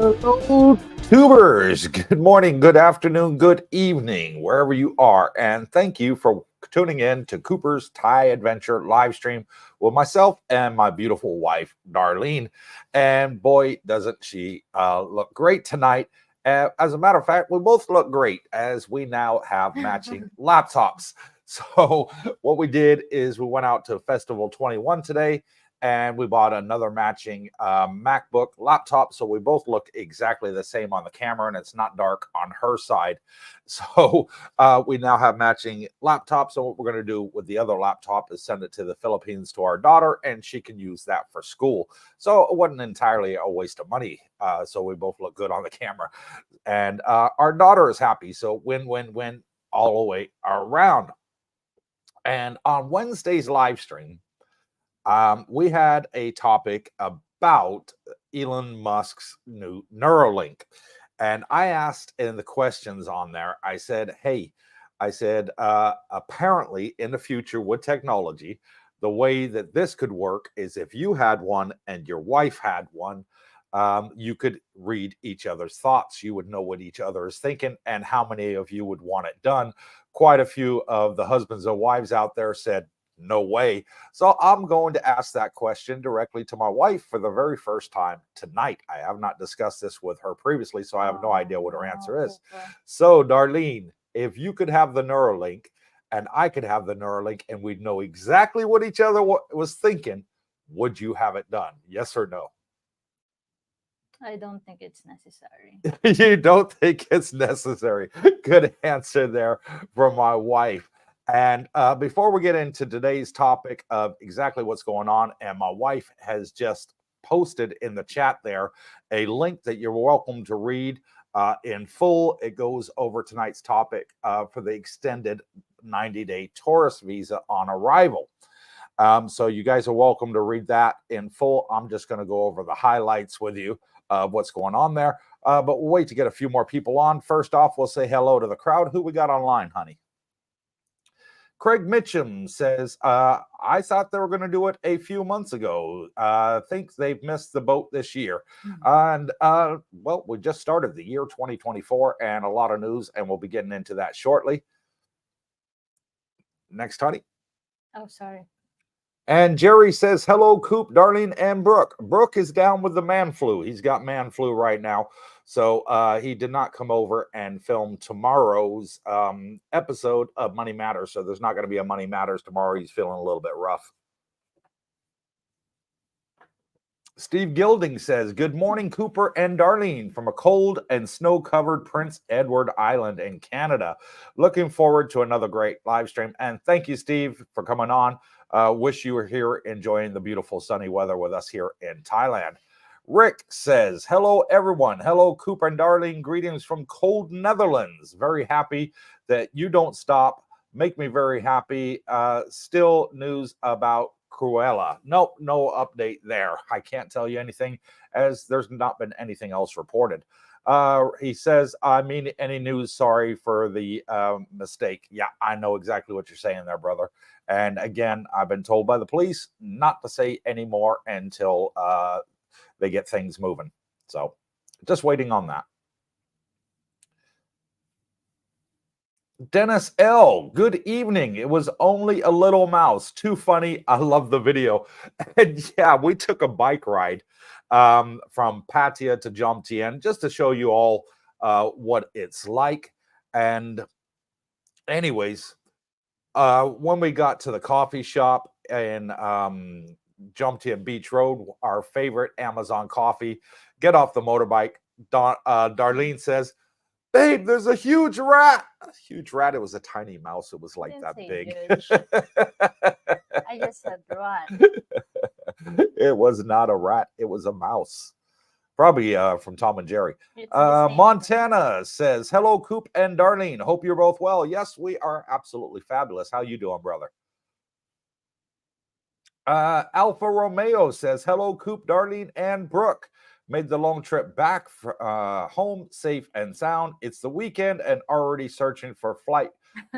Hello, tubers. Good morning, good afternoon, good evening, wherever you are. And thank you for tuning in to Cooper's Thai Adventure live stream with myself and my beautiful wife, Darlene. And boy, doesn't she look great tonight. As a matter of fact, we both look great as we now have matching laptops. So, what we did is we went out to Festival 21 today and we bought another matching MacBook laptop. So we both look exactly the same on the camera, and it's not dark on her side. So we now have matching laptops. So what we're going to do with the other laptop is send it to the Philippines to our daughter, and she can use that for school. So it wasn't entirely a waste of money. So we both look good on the camera, and our daughter is happy. So win, win, win all the way around. And on Wednesday's live stream, we had a topic about Elon Musk's new Neuralink. And I asked in the questions on there, I said, hey, apparently in the future with technology, the way that this could work is if you had one and your wife had one, you could read each other's thoughts. You would know what each other is thinking and how many of you would want it done. Quite a few of the husbands and wives out there said, no way. So I'm going to ask that question directly to my wife for the very first time tonight. I have not discussed this with her previously, so I have no idea what her answer is. So, Darlene, if you could have the Neuralink and I could have the Neuralink and we'd know exactly what each other was thinking, would you have it done? Yes or no? I don't think it's necessary. You don't think it's necessary. Good answer there from my wife. And before we get into today's topic of exactly what's going on, and my wife has just posted in the chat there a link that you're welcome to read in full. It goes over tonight's topic for the extended 90-day tourist visa on arrival. So you guys are welcome to read that in full. I'm just going to go over the highlights with you of what's going on there. But we'll wait to get a few more people on. First off, we'll say hello to the crowd. Who we got online, honey? Craig Mitchum says, I thought they were going to do it a few months ago. I think they've missed the boat this year. And, well, we just started the year 2024 and a lot of news, and we'll be getting into that shortly. Next, honey. Oh, sorry. And Jerry says, hello, Coop, Darlene, and Brooke. Brooke is down with the man flu. He's got man flu right now. So he did not come over and film tomorrow's episode of Money Matters. So there's not going to be a Money Matters tomorrow. He's feeling a little bit rough. Steve Gilding says, good morning, Cooper and Darlene, from a cold and snow-covered Prince Edward Island in Canada. Looking forward to another great live stream. And thank you, Steve, for coming on. Wish you were here enjoying the beautiful sunny weather with us here in Thailand. Rick says, hello, everyone. Hello, Cooper and Darlene. Greetings from cold Netherlands. Very happy that you don't stop. Make me very happy. Still news about Cruella. Nope, no update there. I can't tell you anything as there's not been anything else reported. He says, I mean, any news, sorry for the mistake. Yeah, I know exactly what you're saying there, brother. And again, I've been told by the police not to say any more until they get things moving. So just waiting on that. Dennis L., good evening. It was only a little mouse. Too funny. I love the video. And yeah, we took a bike ride from Pattaya to Jomtien just to show you all what it's like. And anyways, when we got to the coffee shop in Jomtien Beach Road, our favorite Amazon coffee, get off the motorbike. Darlene says, babe, there's a huge rat. A huge rat. It was a tiny mouse. It was like that big. I just said rat. It was not a rat. It was a mouse. Probably from Tom and Jerry. Montana says, hello, Coop and Darlene. Hope you're both well. Yes, we are absolutely fabulous. How you doing, brother? Alfa Romeo says, hello, Coop, Darlene, and Brooke. Made the long trip back home safe and sound. It's the weekend and already searching for flight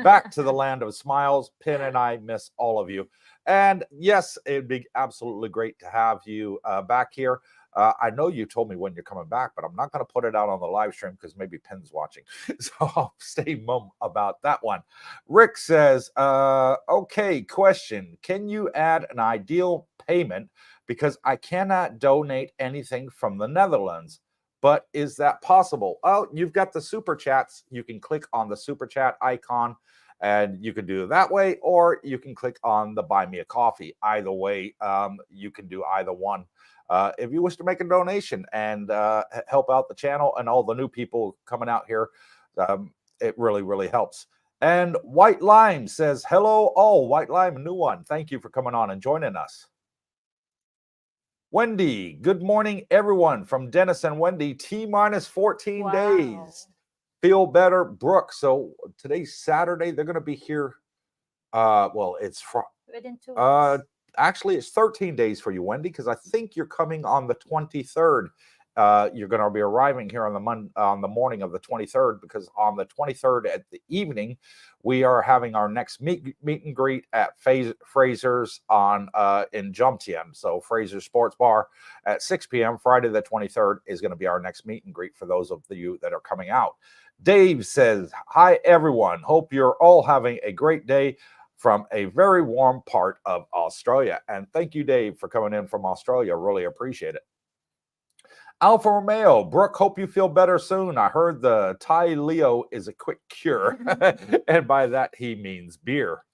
back to the land of smiles. Pin and I miss all of you. And yes, it'd be absolutely great to have you back here. I know you told me when you're coming back, but I'm not going to put it out on the live stream because maybe Pen's watching. So I'll stay mum about that one. Rick says, okay, question. Can you add an ideal payment? Because I cannot donate anything from the Netherlands. But is that possible? Oh, you've got the super chats. You can click on the super chat icon and you can do it that way, or you can click on the buy me a coffee. Either way, you can do either one. If you wish to make a donation and help out the channel and all the new people coming out here, it really, really helps. And White Lime says, hello all. White Lime, a new one. Thank you for coming on and joining us. Wendy, good morning, everyone. From Dennis and Wendy, T-minus 14 days. Feel better, Brooke. So today's Saturday. They're going to be here. Well, it's within 2 weeks. Actually, it's 13 days for you, Wendy, because I think you're coming on the 23rd. You're going to be arriving here on the morning of the 23rd, because on the 23rd at the evening, we are having our next meet and greet at Fraser's in Jomtien. So Fraser's Sports Bar at 6 p.m. Friday the 23rd is going to be our next meet and greet for those of you that are coming out. Dave says, hi, everyone. Hope you're all having a great day from a very warm part of Australia. And thank you, Dave, for coming in from Australia. Really appreciate it. Alfa Romeo, Brooke, hope you feel better soon. I heard the Thai Leo is a quick cure. And by that, he means beer.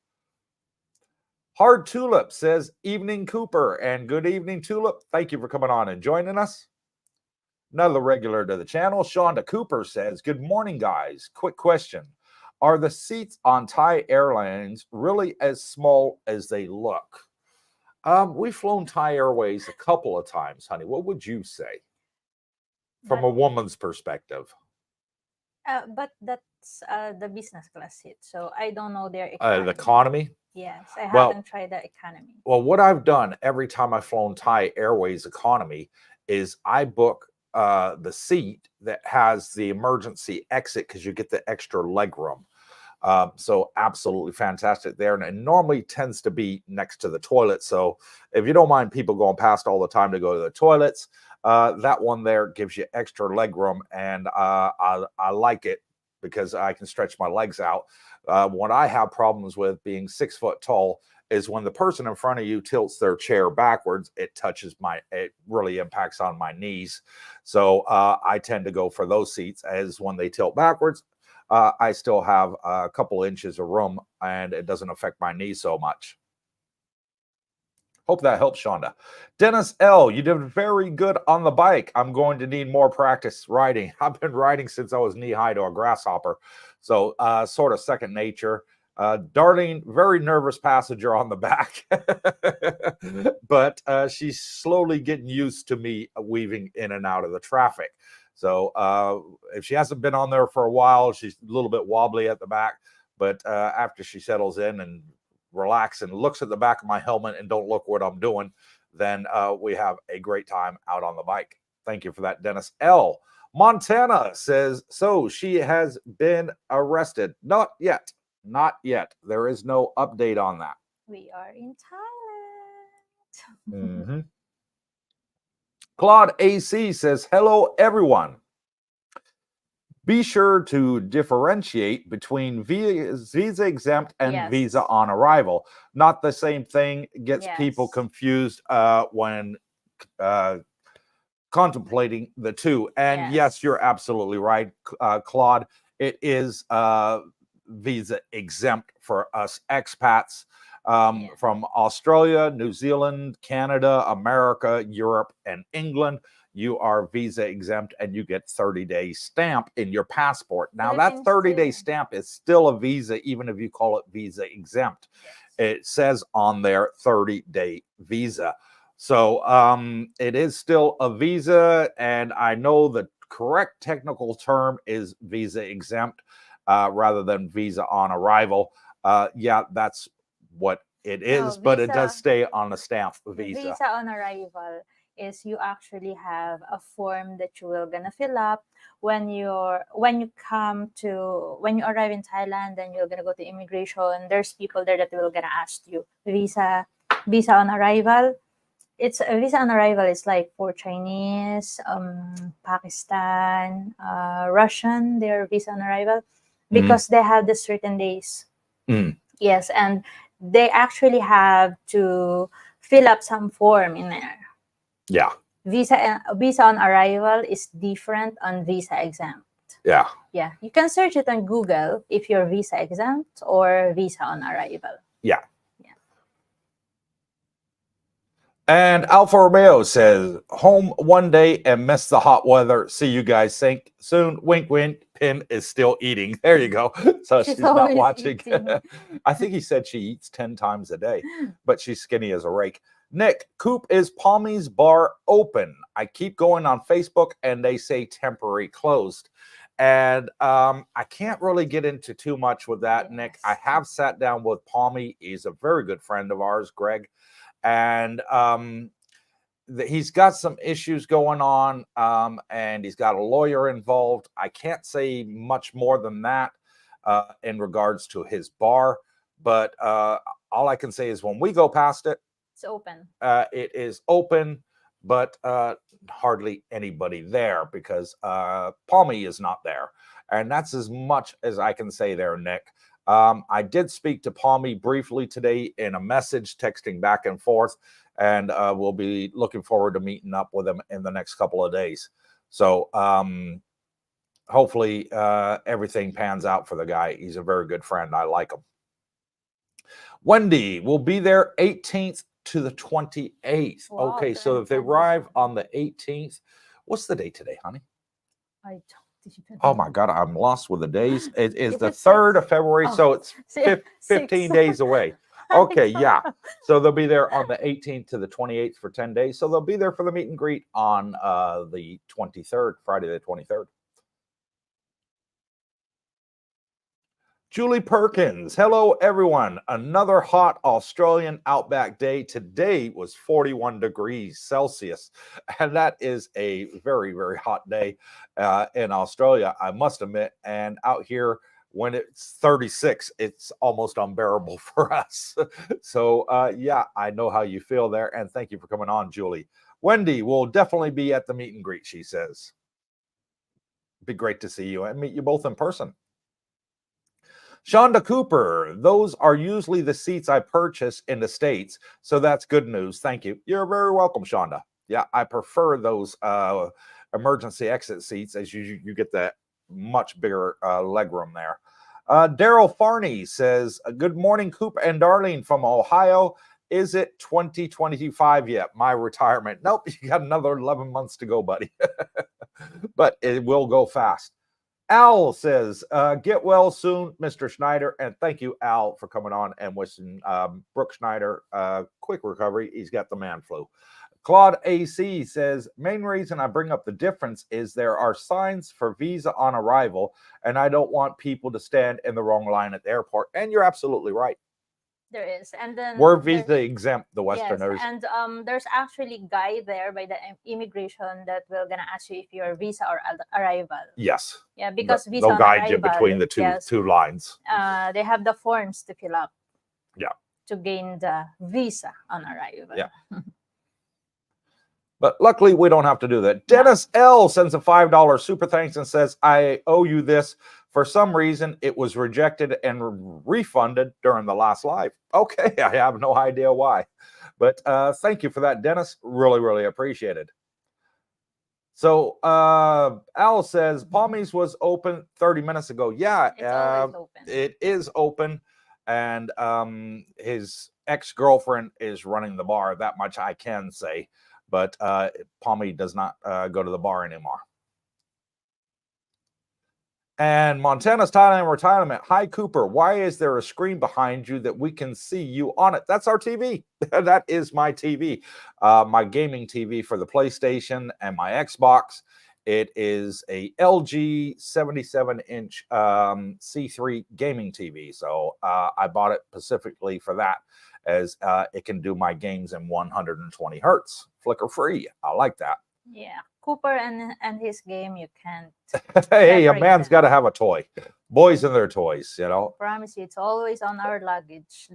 Hard Tulip says, evening, Cooper. And good evening, Tulip. Thank you for coming on and joining us. Another regular to the channel, Shonda Cooper says, good morning, guys. Quick question. Are the seats on Thai Airlines really as small as they look? We've flown Thai Airways a couple of times, honey. What would you say from a woman's perspective? But that's the business class seat. So I don't know their economy. The economy? Yes, I haven't tried the economy. Well, what I've done every time I've flown Thai Airways economy is I book the seat that has the emergency exit, because you get the extra leg room. So absolutely fantastic there. And it normally tends to be next to the toilet. So if you don't mind people going past all the time to go to the toilets, that one there gives you extra leg room. And I like it because I can stretch my legs out. What I have problems with, being 6 foot tall, is when the person in front of you tilts their chair backwards, it really impacts on my knees. So I tend to go for those seats, as when they tilt backwards, I still have a couple inches of room and it doesn't affect my knees so much. Hope that helps, Shonda. Dennis L., you did very good on the bike. I'm going to need more practice riding. I've been riding since I was knee-high to a grasshopper. So sort of second nature. Darlene, very nervous passenger on the back. But she's slowly getting used to me weaving in and out of the traffic. So if she hasn't been on there for a while, she's a little bit wobbly at the back. But after she settles in and relax and looks at the back of my helmet and don't look what I'm doing, then we have a great time out on the bike. Thank you for that, Dennis L. Montana says, so she has been arrested. Not yet. Not yet. There is no update on that. We are in Thailand. Mm-hmm. Claude AC says, hello, everyone. Be sure to differentiate between visa exempt and visa on arrival. Not the same thing. Gets people confused when contemplating the two. And yes, you're absolutely right, Claude. It is visa exempt for us expats from Australia, New Zealand, Canada, America, Europe, and England. You are visa exempt and you get 30-day stamp in your passport. Now, that 30-day stamp is still a visa, even if you call it visa exempt. It says on there 30-day visa. So it is still a visa, and I know the correct technical term is visa exempt rather than visa on arrival. Yeah, that's what it is, but it does stay on a stamp visa. Visa on arrival is you actually have a form that you will gonna fill up when you arrive in Thailand. Then you're gonna go to immigration. There's people there that will gonna ask you visa on arrival, It's a visa on arrival. It's like for Chinese, Pakistan, Russian. Their visa on arrival because they have the certain days. Yes, and they actually have to fill up some form in there. Yeah. Visa on arrival is different on visa exempt. Yeah. Yeah, you can search it on Google if you're visa exempt or visa on arrival. Yeah. And Alfa Romeo says, home one day and miss the hot weather. See you guys sink soon. Wink, wink. Pin is still eating. There you go. So she's not always watching. eating. I think he said she eats 10 times a day, but she's skinny as a rake. Nick, Coop, is Palmy's bar open? I keep going on Facebook and they say temporary closed. And I can't really get into too much with that, Yes. Nick. I have sat down with Palmy. He's a very good friend of ours, Greg. And he's got some issues going on, and he's got a lawyer involved. I can't say much more than that in regards to his bar, but all I can say is when we go past it, It's open. it is open, but hardly anybody there because Palmy is not there. And that's as much as I can say there, Nick. I did speak to Palmy briefly today in a message, texting back and forth, and we'll be looking forward to meeting up with him in the next couple of days. So hopefully everything pans out for the guy. He's a very good friend. I like him. Wendy will be there 18th to the 28th. Wow, okay, so if they arrive on the 18th, what's the date today, honey? I don't even Oh know. my God, I'm lost with the days. It is If the it's 3rd of February, oh, so it's six. 15 days away. Okay, yeah. So they'll be there on the 18th to the 28th for 10 days. So they'll be there for the meet and greet on the 23rd, Friday the 23rd. Julie Perkins, hello everyone. Another hot Australian outback day. Today was 41 degrees Celsius, and that is a very, very hot day in Australia, I must admit. And out here, when it's 36, it's almost unbearable for us. So yeah, I know how you feel there, and thank you for coming on, Julie. Wendy will definitely be at the meet and greet, she says. Be great to see you and meet you both in person. Shonda Cooper, those are usually the seats I purchase in the States, so that's good news. Thank you. You're very welcome, Shonda. Yeah, I prefer those emergency exit seats as you get that much bigger leg room there. Daryl Farney says, good morning, Cooper and Darlen from Ohio. Is it 2025 yet? My retirement. Nope, you got another 11 months to go, buddy. But it will go fast. Al says, get well soon, Mr. Schneider. And thank you, Al, for coming on and wishing Brooke Schneider quick recovery. He's got the man flu. Claude AC says, main reason I bring up the difference is there are signs for visa on arrival, and I don't want people to stand in the wrong line at the airport. And you're absolutely right. There is, and then we're visa exempt, the Westerners. Yes, and there's actually guy there by the immigration that will gonna ask you if you're visa or arrival. Yes. Yeah, because visa they'll on guide arrival, you between the two lines. They have the forms to fill up. Yeah. To gain the visa on arrival. Yeah. But luckily, we don't have to do that. Dennis L. sends a $5 super thanks and says, I owe you this. For some reason, it was rejected and refunded during the last live. Okay, I have no idea why. But thank you for that, Dennis. Really, really appreciate it. So Al says, Palmy's was open 30 minutes ago. Yeah, it's always open. It is open. And his ex-girlfriend is running the bar. That much I can say. But Palmy does not go to the bar anymore. And Montana's Thailand Retirement. Hi, Cooper. Why is there a screen behind you that we can see you on it? That's our TV. That is my TV. My gaming TV for the PlayStation and my Xbox. It is a LG 77-inch C3 gaming TV. So I bought it specifically for that, as it can do my games in 120 hertz, flicker free. I like that. Yeah, Cooper and his game, you can't. Hey, a man's got to have a toy. Boys and their toys, you know. I promise you, it's always on our luggage.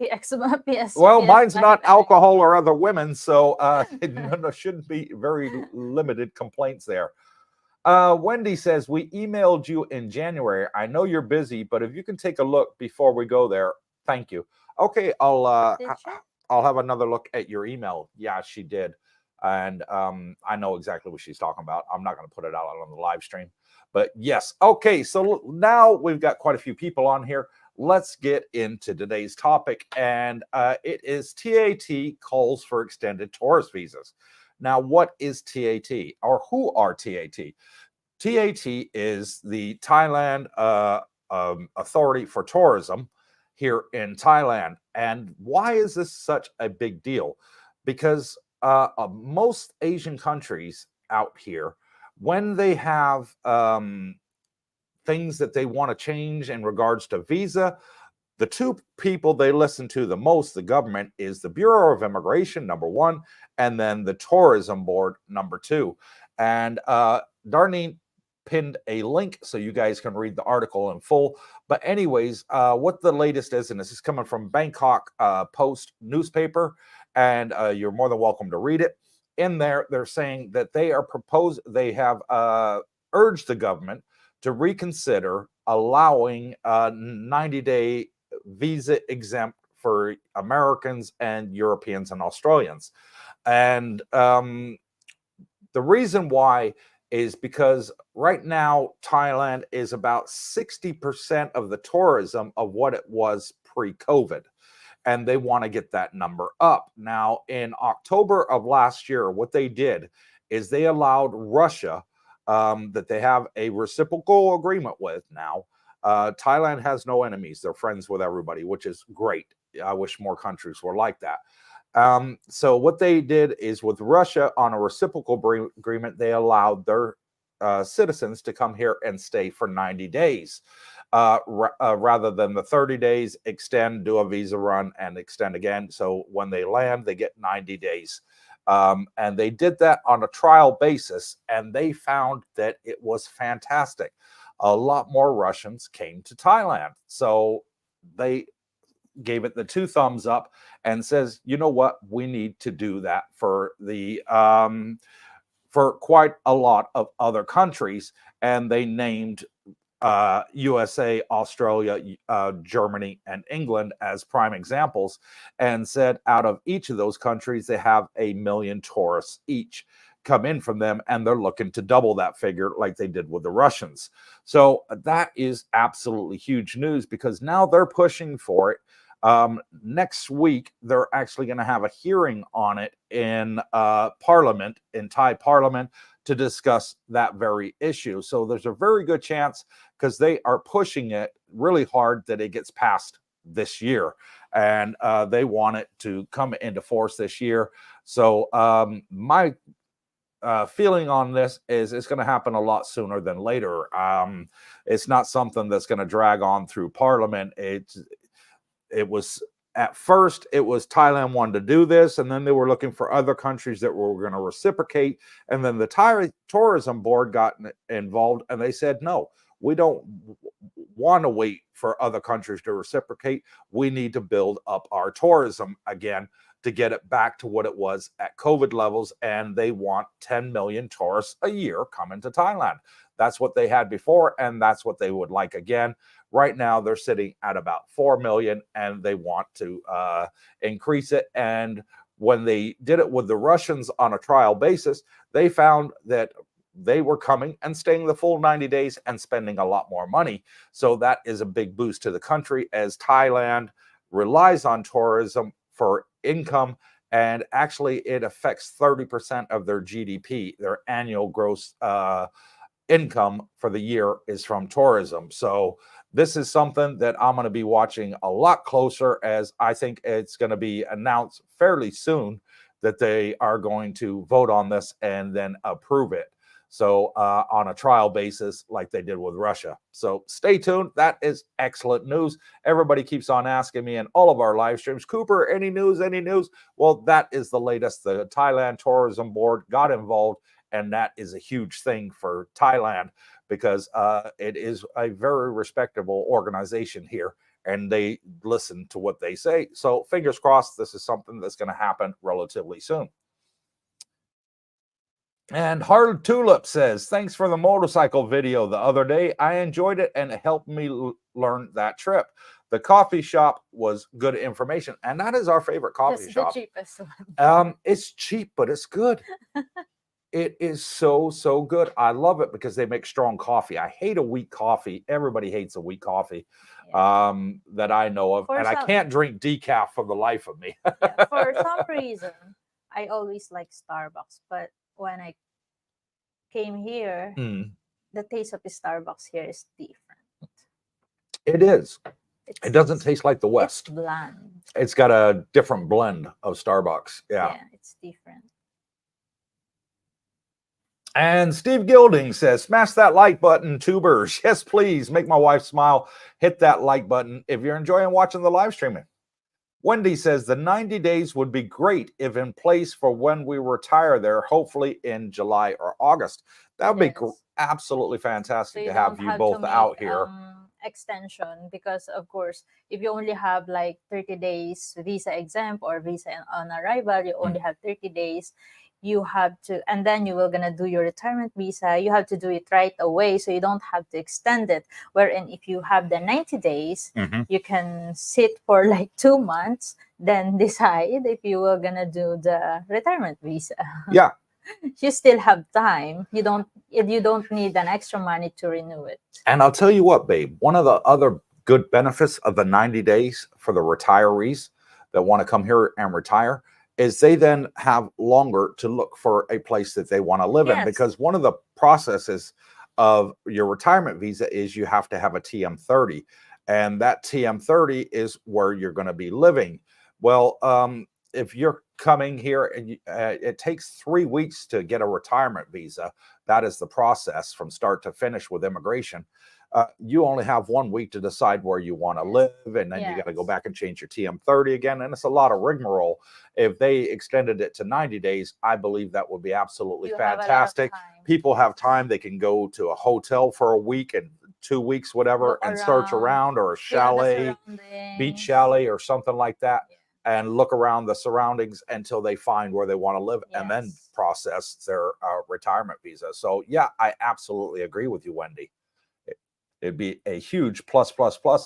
PX, PS, Well, PS mine's bike not bag. alcohol or other women, so there shouldn't be very limited complaints there. Wendy says, we emailed you in January. I know you're busy, but if you can take a look before we go there, thank you. Okay, Did she? I'll have another look at your email. Yeah, she did. And I know exactly what she's talking about. I'm not going to put it out on the live stream. But yes, okay, so now we've got quite a few people on here. Let's get into today's topic. And it is TAT calls for extended tourist visas. Now, what is TAT, or who are TAT? TAT is the Thailand Authority for Tourism here in Thailand. And why is this such a big deal? Because most Asian countries out here, when they have things that they want to change in regards to visa, the two people they listen to the most, the government, is the Bureau of Immigration, number one, and then the Tourism Board, number two. And Darlene pinned a link so you guys can read the article in full. But anyways, what the latest is, and this is coming from Bangkok Post newspaper, and you're more than welcome to read it. In there, they're saying that they have urged the government to reconsider allowing 90-day visa exempt for Americans and Europeans and Australians. And the reason why is because right now Thailand is about 60% of the tourism of what it was pre-COVID. And they want to get that number up. Now, in October of last year, what they did is they allowed Russia, that they have a reciprocal agreement with now. Thailand has no enemies. They're friends with everybody, which is great. I wish more countries were like that. So what they did is with Russia on a reciprocal agreement, they allowed their citizens to come here and stay for 90 days. Rather than the 30 days, extend, do a visa run, and extend again. So when they land, they get 90 days. And they did that on a trial basis, and they found that it was fantastic. A lot more Russians came to Thailand. So they gave it the 2 thumbs up and says, you know what, we need to do that for the for quite a lot of other countries. And they named USA, Australia, Germany, and England as prime examples, and said out of each of those countries, they have 1 million tourists each come in from them, and they're looking to double that figure like they did with the Russians. So that is absolutely huge news, because now they're pushing for it. Next week, they're actually going to have a hearing on it in Parliament, in Thai Parliament, to discuss that very issue. So there's a very good chance, because they are pushing it really hard, that it gets passed this year. And they want it to come into force this year. So my feeling on this is it's going to happen a lot sooner than later. It's not something that's going to drag on through Parliament. It was, at first, it was Thailand wanted to do this, and then they were looking for other countries that were going to reciprocate. And then the Thai Tourism Board got involved, and they said, no, we don't want to wait for other countries to reciprocate. We need to build up our tourism again to get it back to what it was at COVID levels. And they want 10 million tourists a year coming to Thailand. That's what they had before, and that's what they would like again. Right now, they're sitting at about 4 million, and they want to increase it. And when they did it with the Russians on a trial basis, they found that they were coming and staying the full 90 days and spending a lot more money. So that is a big boost to the country, as Thailand relies on tourism for income. And actually, it affects 30% of their GDP, their annual gross income for the year is from tourism. So this is something that I'm going to be watching a lot closer, as I think it's going to be announced fairly soon that they are going to vote on this and then approve it. So on a trial basis, like they did with Russia. So stay tuned. That is excellent news. Everybody keeps on asking me in all of our live streams, Cooper, any news, any news? Well, that is the latest. The Thailand Tourism Board got involved, and that is a huge thing for Thailand, because it is a very respectable organization here and they listen to what they say. So fingers crossed, this is something that's going to happen relatively soon. And Hard Tulip says, thanks for the motorcycle video the other day. I enjoyed it and it helped me learn that trip. The coffee shop was good information. And that is our favorite coffee shop. The cheapest one. It's cheap, but it's good. It is so, so good. I love it because they make strong coffee. I hate a weak coffee. Everybody hates a weak coffee that I know of. I can't drink decaf for the life of me. For some reason, I always like Starbucks. But when I came here, the taste of the Starbucks here is different. It is. It doesn't taste like the West. It's bland. It's got a different blend of Starbucks. Yeah, it's different. And Steve Gilding says, smash that like button, tubers. Yes, please. Make my wife smile. Hit that like button if you're enjoying watching the live streaming. Wendy says, the 90 days would be great if in place for when we retire there, hopefully in July or August. That would be absolutely fantastic to have you both out here. Extension, because of course, if you only have like 30 days visa exempt or visa on arrival, you only have 30 days. You have to, and then you were gonna do your retirement visa. You have to do it right away, so you don't have to extend it. Wherein if you have the 90 days, you can sit for like 2 months, then decide if you were gonna do the retirement visa. Yeah, you still have time. You don't need an extra money to renew it. And I'll tell you what, babe. One of the other good benefits of the 90 days for the retirees that want to come here and retire is they then have longer to look for a place that they want to live in, because one of the processes of your retirement visa is you have to have a TM30, and that TM30 is where you're going to be living. Well, if you're coming here and it takes 3 weeks to get a retirement visa, that is the process from start to finish with immigration. You only have 1 week to decide where you want to live, and then you got to go back and change your TM30 again, and it's a lot of rigmarole. If they extended it to 90 days, I believe that would be absolutely fantastic. People have time. They can go to a hotel for a week and 2 weeks, whatever, and search around, or a chalet, beach chalet or something like that, and look around the surroundings until they find where they want to live, and then process their retirement visa. So yeah, I absolutely agree with you, Wendy. It'd be a huge plus,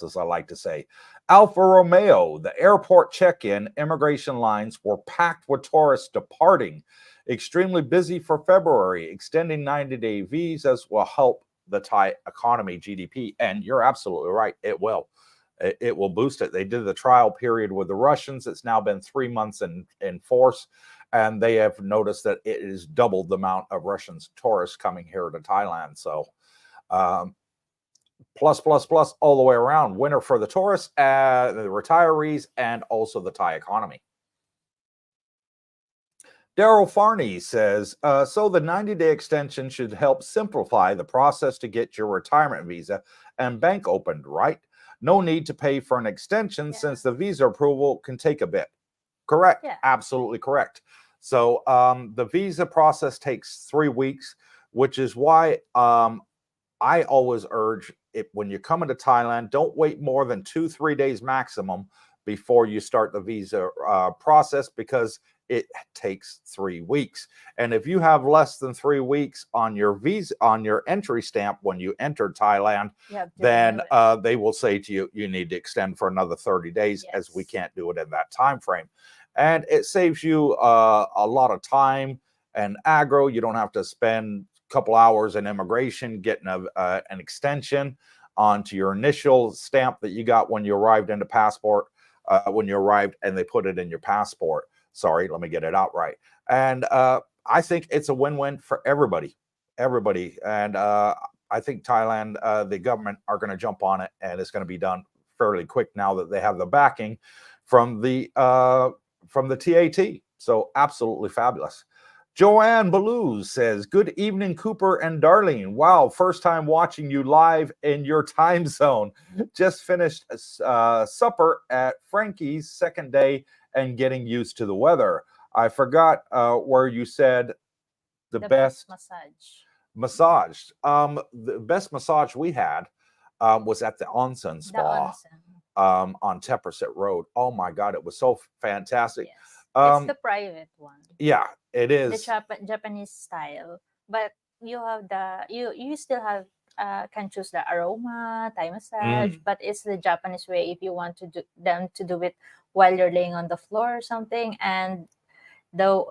as I like to say. Alfa Romeo, the airport check-in immigration lines were packed with tourists departing. Extremely busy for February. Extending 90-day visas will help the Thai economy, GDP. And you're absolutely right. It will. It will boost it. They did the trial period with the Russians. It's now been 3 months in force. And they have noticed that it is doubled the amount of Russian tourists coming here to Thailand. So, plus all the way around. Winner for the tourists, the retirees, and also the Thai economy. Daryl Farney says, so the 90-day extension should help simplify the process to get your retirement visa and bank opened, right? No need to pay for an extension since the visa approval can take a bit. Correct. Absolutely correct. So the visa process takes 3 weeks, which is why I always urge when you're coming to Thailand, don't wait more than 2-3 days maximum before you start the visa process, because it takes 3 weeks. And if you have less than 3 weeks on your visa, on your entry stamp when you enter Thailand, then they will say to you, you need to extend for another 30 days, as we can't do it in that time frame. And it saves you a lot of time and aggro. You don't have to spend couple hours in immigration getting an extension onto your initial stamp that you got when you arrived in the passport, when you arrived, and they put it in your passport. Sorry, let me get it out right. And I think it's a win-win for everybody. And I think Thailand, the government, are going to jump on it, and it's going to be done fairly quick now that they have the backing from the TAT. So absolutely fabulous. Joanne Ballou says, good evening, Cooper and Darlen. Wow, first time watching you live in your time zone. Just finished supper at Frankie's, second day, and getting used to the weather. I forgot where you said the best massage. The best massage we had was at the onsen spa. on Tepperset Road. Oh my God, it was so fantastic. Yes. It's the private one. Yeah, it The is. Japanese style. But you have you still have can choose the aroma, Thai massage, but it's the Japanese way if you want to do them to do it while you're laying on the floor or something. And the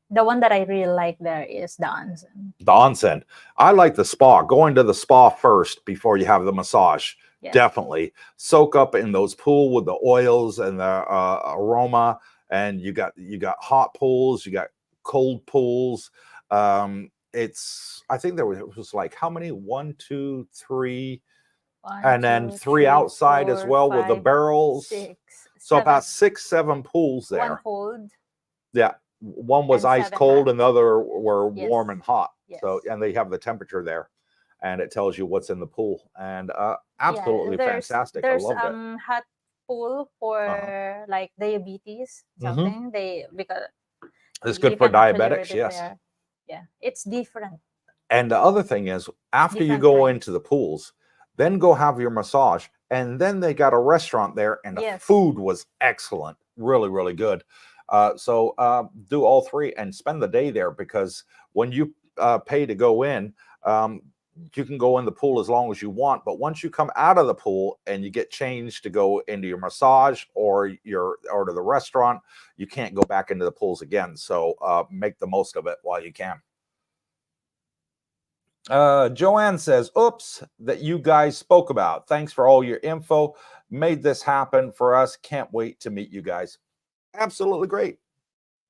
one that I really like there is the onsen. The onsen. I like the spa. Going to the spa first before you have the massage. Yes. Definitely soak up in those pool with the oils and the aroma. And you got hot pools, you got cold pools. It's, I think there was like how many? 1, 2, 3, and then 3 outside 4, as well 5, with the barrels. 6, so 7. about 6, 7 pools there. One cold. Yeah. One was and ice 7 cold hot. and the other were Yes. warm and hot. Yes. So, and they have the temperature there, and it tells you what's in the pool, and absolutely fantastic. I loved it. Hot pool for like diabetes, something because it's good you for can actually diabetics. read it Yes. there. Yeah, it's different. And the other thing is, after you Different go kind. into the pools, then go have your massage, and then they got a restaurant there, and the Yes. food was excellent, really, really good. So do all 3 and spend the day there, because when you pay to go in, you can go in the pool as long as you want. But once you come out of the pool and you get changed to go into your massage or to the restaurant, you can't go back into the pools again. So make the most of it while you can. Joanne says, oops, that you guys spoke about. Thanks for all your info. Made this happen for us. Can't wait to meet you guys. Absolutely great.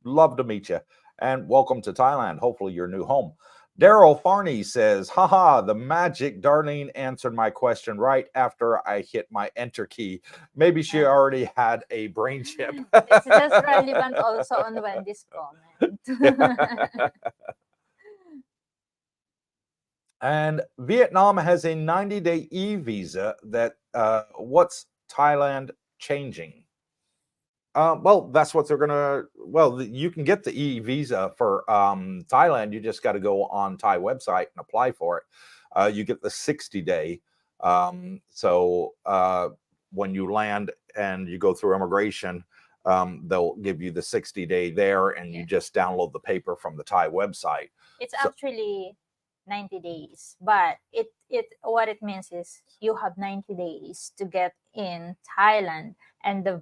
Love to meet you. And welcome to Thailand. Hopefully your new home. Daryl Farney says, haha, the magic Darlene answered my question right after I hit my enter key. Maybe she already had a brain chip. It's just relevant also on Wendy's comment. And Vietnam has a 90-day e-visa that what's Thailand changing? Well, that's what they're gonna. Well, you can get the e-visa for Thailand. You just got to go on Thai website and apply for it. You get the 60-day. So when you land and you go through immigration, they'll give you the 60-day there, and you just download the paper from the Thai website. It's actually 90 days, but what it means is you have 90 days to get in Thailand, and the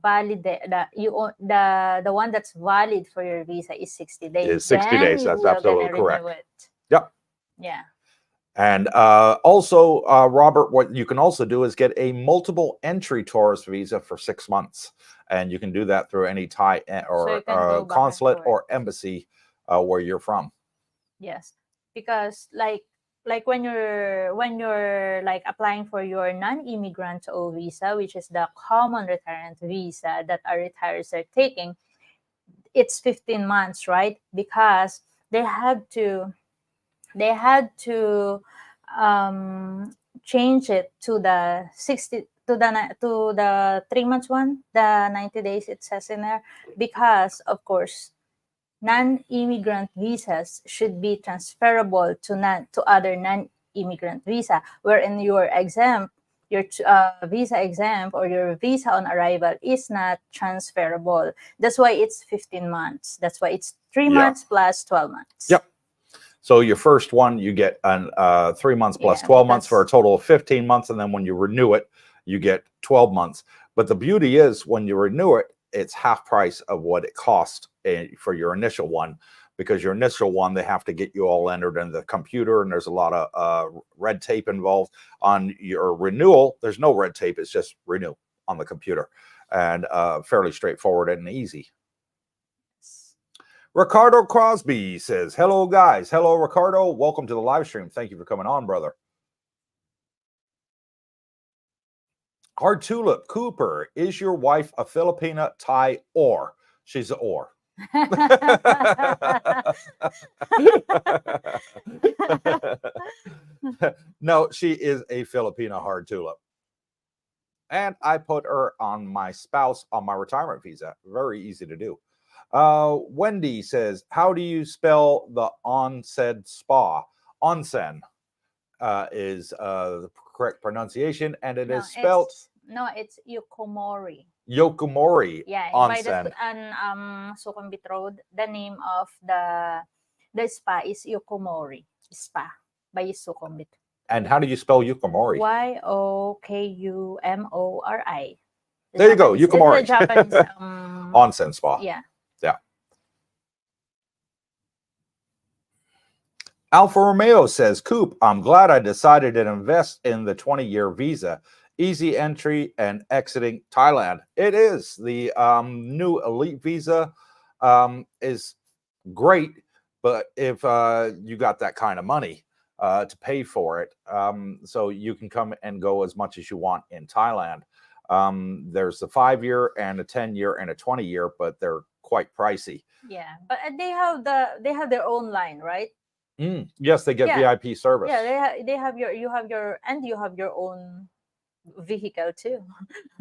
one that's valid for your visa is 60 days. Is 60 days. That's absolutely correct. Yep. Yeah. And also, Robert, what you can also do is get a multiple entry tourist visa for 6 months, and you can do that through any Thai or consulate or embassy where you're from. Yes, because like when you're like applying for your non-immigrant O visa, which is the common retirement visa that our retirees are taking, it's 15 months, right? Because they had to change it to the 60 to the 3 months one, the 90 days it says in there, because of course non-immigrant visas should be transferable to other non-immigrant visa, wherein your visa exempt or your visa on arrival is not transferable. That's why it's 15 months. That's why it's 3 months plus 12 months. Yep. So your first one, you get 3 months plus 12 months for a total of 15 months. And then when you renew it, you get 12 months. But the beauty is when you renew it, it's half price of what it cost for your initial one, because your initial one, they have to get you all entered in the computer, and there's a lot of red tape involved. On your renewal, there's no red tape. It's just renew on the computer, and fairly straightforward and easy. Ricardo Crosby says, hello, guys. Hello, Ricardo. Welcome to the live stream. Thank you for coming on, brother. Hard Tulip Cooper, is your wife a Filipina, Thai, or? She's an or. No, she is a Filipina Hard Tulip. And I put her on my spouse on my retirement visa. Very easy to do. Wendy says, how do you spell the onsen spa? Onsen is the correct pronunciation, and it No, is spelled it's Yukomori. Yokomori Yeah, by Onsen. Sukhumvit Road, the name of the spa is Yukomori Spa by Sukhumvit. And how do you spell Yokomori? Yokumori. There you go, Yukomori. It's a Japanese Onsen spa. Yeah. Yeah. Alfa Romeo says, Coop, I'm glad I decided to invest in the 20-year visa. Easy entry and exiting Thailand. It is. The new elite visa is great, but if you got that kind of money to pay for it, so you can come and go as much as you want in Thailand. There's a 5-year and a 10-year and a 20-year, but they're quite pricey. Yeah, but they have their own line, right? Yes, they get VIP service. Yeah, you have your own vehicle too.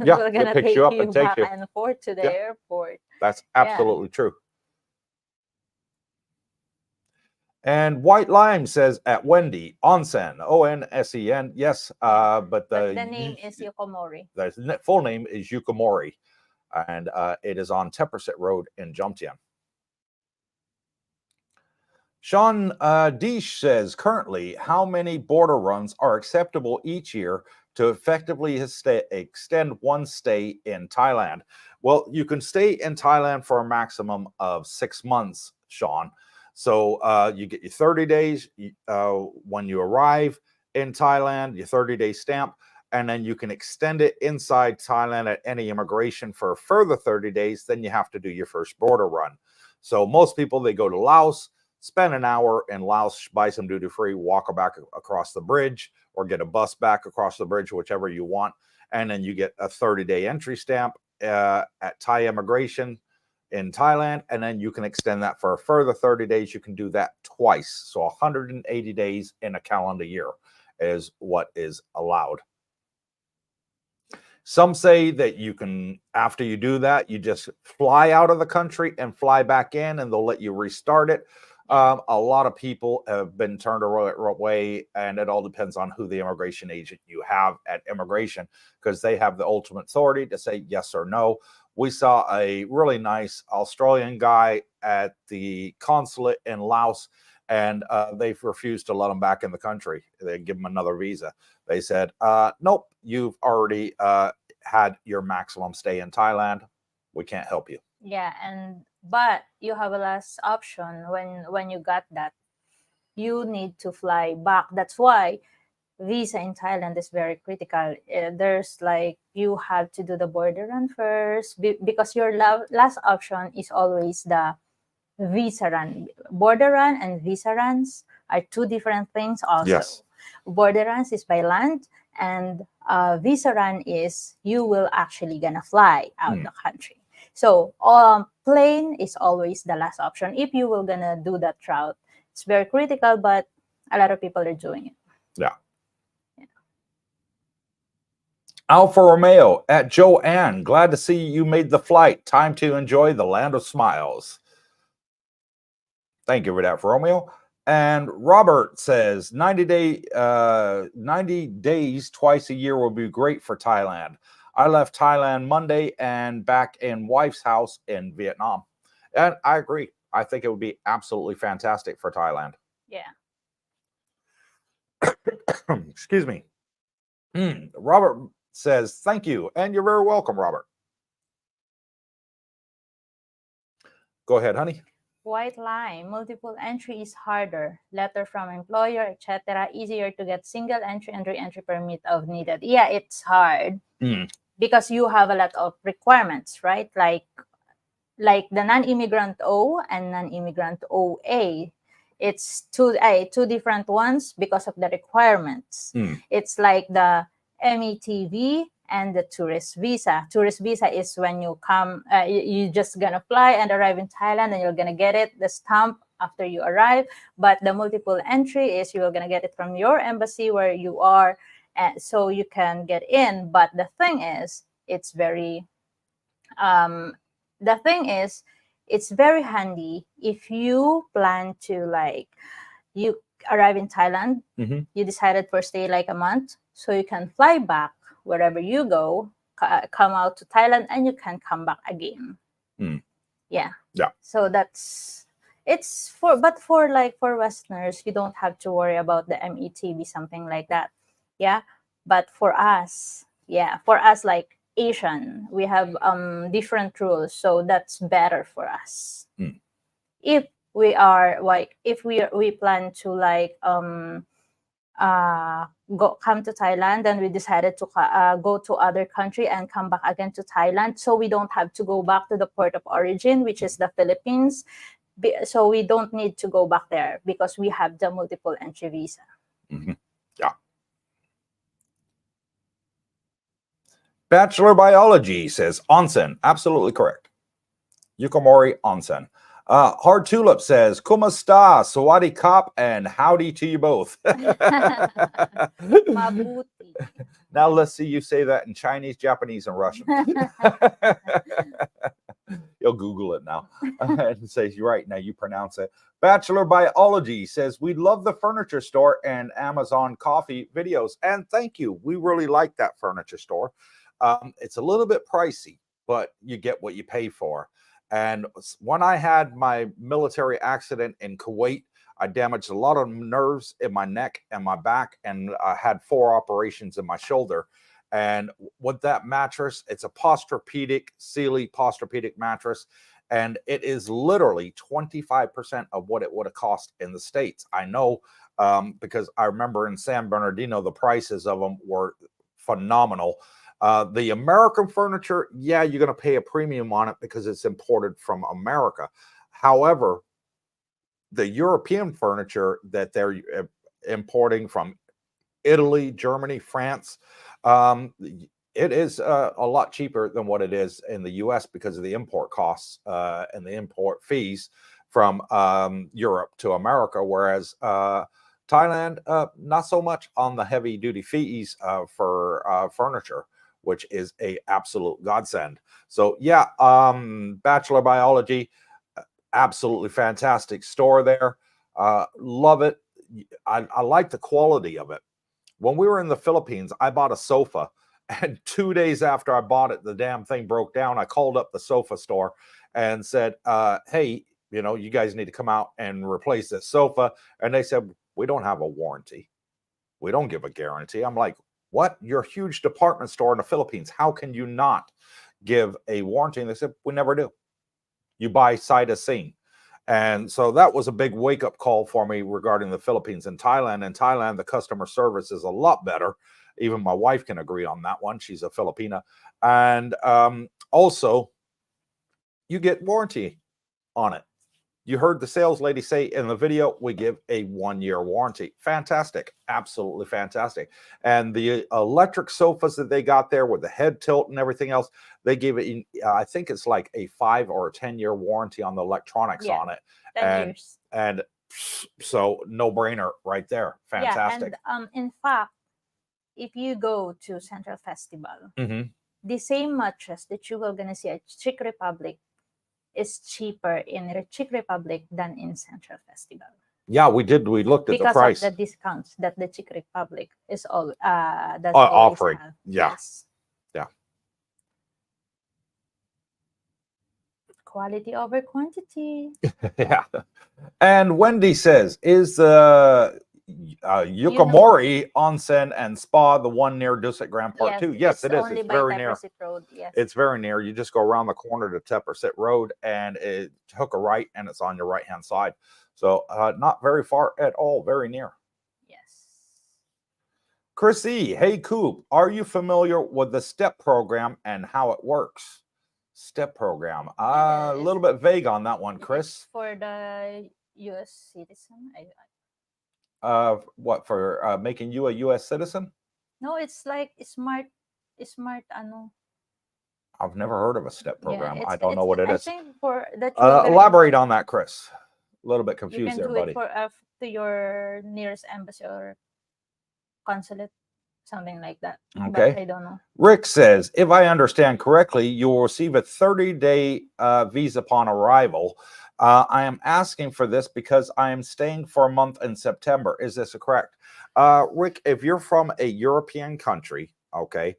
Yeah, We're gonna pick take you up and take back you. and forth to the airport. That's absolutely true. And White Lime says at Wendy Onsen, Onsen. Yes, but the name is Yukomori. The full name is Yukomori, and it is on Tepperset Road in Jomtien. Sean Deesh says, currently, how many border runs are acceptable each year to effectively extend one stay in Thailand? Well, you can stay in Thailand for a maximum of 6 months, Sean. So you get your 30 days when you arrive in Thailand, your 30-day stamp, and then you can extend it inside Thailand at any immigration for a further 30 days. Then you have to do your first border run. So most people, they go to Laos, spend an hour in Laos, buy some duty-free, walk back across the bridge, or get a bus back across the bridge, whichever you want. And then you get a 30-day entry stamp at Thai immigration in Thailand, and then you can extend that for a further 30 days. You can do that twice. So 180 days in a calendar year is what is allowed. Some say that you can, after you do that, you just fly out of the country and fly back in, and they'll let you restart it. A lot of people have been turned away, and it all depends on who the immigration agent you have at immigration, because they have the ultimate authority to say yes or no. We saw a really nice Australian guy at the consulate in Laos, and they refused to let him back in the country. They give him another visa. They said, nope, you've already had your maximum stay in Thailand. We can't help you. Yeah, but you have a last option. When you got that, you need to fly back. That's why visa in Thailand is very critical. There's like, you have to do the border run first, because your last option is always the visa run. Border run and visa runs are two different things also. Yes. Border runs is by land, and visa run is you will actually gonna fly out the country. So plane is always the last option if you will gonna do that route. It's very critical, but a lot of people are doing it. Yeah. Alfa Romeo at Joanne, glad to see you made the flight. Time to enjoy the land of smiles. Thank you for that, Alfa Romeo. And Robert says 90 days twice a year will be great for Thailand. I left Thailand Monday and back in wife's house in Vietnam. And I agree. I think it would be absolutely fantastic for Thailand. Yeah. Excuse me. Robert says, thank you. And you're very welcome, Robert. Go ahead, honey. White line, multiple entry is harder. Letter from employer, etc. Easier to get single entry and re-entry permit of needed. Yeah, it's hard because you have a lot of requirements, right? Like the non-immigrant O and non-immigrant OA. It's two different ones because of the requirements. It's like the METV and the tourist visa. Tourist visa is when you come, you just gonna fly and arrive in Thailand, and you're gonna get the stamp after you arrive. But the multiple entry is you're gonna get it from your embassy where you are, so you can get in. But the thing is, it's very handy if you plan to, like, you arrive in Thailand, you decided for stay like a month, so you can fly back wherever you go, come out to Thailand, and you can come back again. Yeah. So it's for like for Westerners, you don't have to worry about the METB, something like that. Yeah. But for us like Asian, we have different rules, so that's better for us. If we are like, if we plan to like come to Thailand, then we decided to go to other country and come back again to Thailand, so we don't have to go back to the port of origin, which is the Philippines. So we don't need to go back there because we have the multiple entry visa. Yeah. Bachelor Biology says onsen. Absolutely correct. Yukamori onsen. Hard Tulip says, Kumasta, Sawadi Kop, and howdy to you both. Mabuti. Now let's see you say that in Chinese, Japanese, and Russian. You'll Google it now and say, you're right, now you pronounce it. Bachelor Biology says, we love the furniture store and Amazon coffee videos. And thank you. We really like that furniture store. It's a little bit pricey, but you get what you pay for. And when I had my military accident in Kuwait, I damaged a lot of nerves in my neck and my back, and I had 4 operations in my shoulder. And with that mattress, it's a Posturepedic, Sealy Posturepedic mattress, and it is literally 25% of what it would have cost in the States. I know because I remember in San Bernardino, the prices of them were phenomenal. The American furniture, yeah, you're going to pay a premium on it because it's imported from America. However, the European furniture that they're importing from Italy, Germany, France, it is a lot cheaper than what it is in the US because of the import costs and the import fees from Europe to America, whereas Thailand, not so much on the heavy duty fees for furniture, which is a absolute godsend. So yeah, Bachelor Biology, absolutely fantastic store there. Love it. I like the quality of it. When we were in the Philippines, I bought a sofa, and 2 days after I bought it, the damn thing broke down. I called up the sofa store and said, hey, you know, you guys need to come out and replace this sofa. And they said, we don't have a warranty. We don't give a guarantee. I'm like, what? You're a huge department store in the Philippines. How can you not give a warranty? And they said, we never do. You buy sight unseen. And so that was a big wake-up call for me regarding the Philippines and Thailand. In Thailand, the customer service is a lot better. Even my wife can agree on that one. She's a Filipina. And also, you get warranty on it. You heard the sales lady say in the video, we give a 1-year warranty. Fantastic. Absolutely fantastic. And the electric sofas that they got there with the head tilt and everything else, they gave it, I think it's like a 5 or a 10-year warranty on the electronics on it. 10 years. And so no brainer right there. Fantastic. Yeah, and in fact, if you go to Central Festival, the same mattress that you were going to see at Czech Republic is cheaper in the Czech Republic than in Central Festival. Yeah, we did. We looked at the price. Because of the discounts that the Czech Republic is all offering. Have. Yeah. Yes. Yeah. Quality over quantity. Yeah. And Wendy says, is the Yukamori Onsen and Spa the one near Dusit Grand Park 2? Yes, it is. It's very near. Road, yes. It's very near. You just go around the corner to Teppersit Road and hook a right, and it's on your right-hand side. So not very far at all. Very near. Yes. Chris E. Hey, Coop, are you familiar with the STEP program and how it works? STEP program. A little bit vague on that one, Chris. It's for the U.S. citizen. What, for making you a U.S. citizen? No, it's like smart. I've never heard of a STEP program. Yeah, I don't know what it is. I think for that. Elaborate on that, Chris. A little bit confused there, buddy. You can do it to your nearest embassy or consulate, something like that. Okay. But I don't know. Rick says, if I understand correctly, you will receive a 30-day visa upon arrival. I am asking for this because I am staying for a month in September. Is this correct? Rick, if you're from a European country, okay,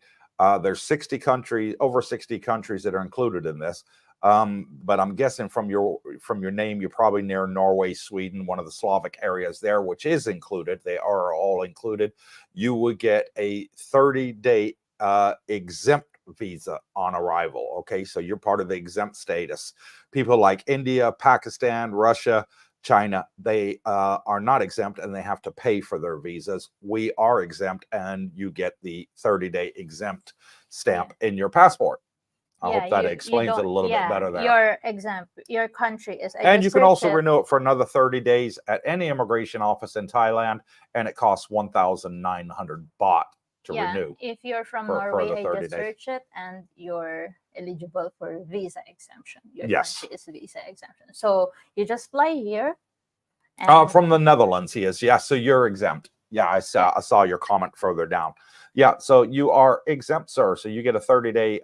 there's 60 countries, over 60 countries that are included in this. But I'm guessing from your name, you're probably near Norway, Sweden, one of the Slavic areas there, which is included. They are all included. You would get a 30-day exempt visa on arrival. Okay, so you're part of the exempt status. People like India, Pakistan, Russia, China, they are not exempt and they have to pay for their visas. We are exempt, and you get the 30-day exempt stamp in your passport. I hope that explains it a little bit better there. You're exempt. Your country is. And you can also renew it for another 30 days at any immigration office in Thailand, and it costs 1,900 baht to renew. If you're from Norway, I just search it, and you're eligible for visa exemption. Your country is visa exemption. So you just fly here. From the Netherlands, he is. Yeah, so you're exempt. Yeah, I saw your comment further down. Yeah, so you are exempt, sir. So you get a 30-day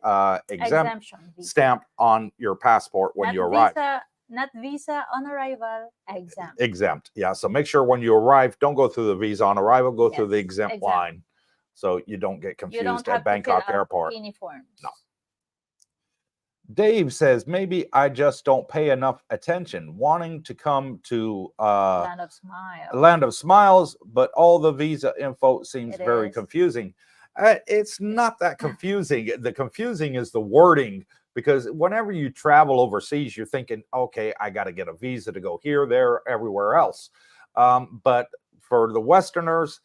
exemption stamp on your passport when you arrive. Not visa on arrival, exempt. Exempt, yeah. So make sure when you arrive, don't go through the visa on arrival, go through the exempt line, so you don't get confused at Bangkok Airport. Any forms. No. Dave says, maybe I just don't pay enough attention, wanting to come to Land of Smiles. Land of Smiles, but all the visa info seems very confusing. It's not that confusing. The confusing is the wording, because whenever you travel overseas, you're thinking, okay, I got to get a visa to go here, there, everywhere else. But for the Westerners,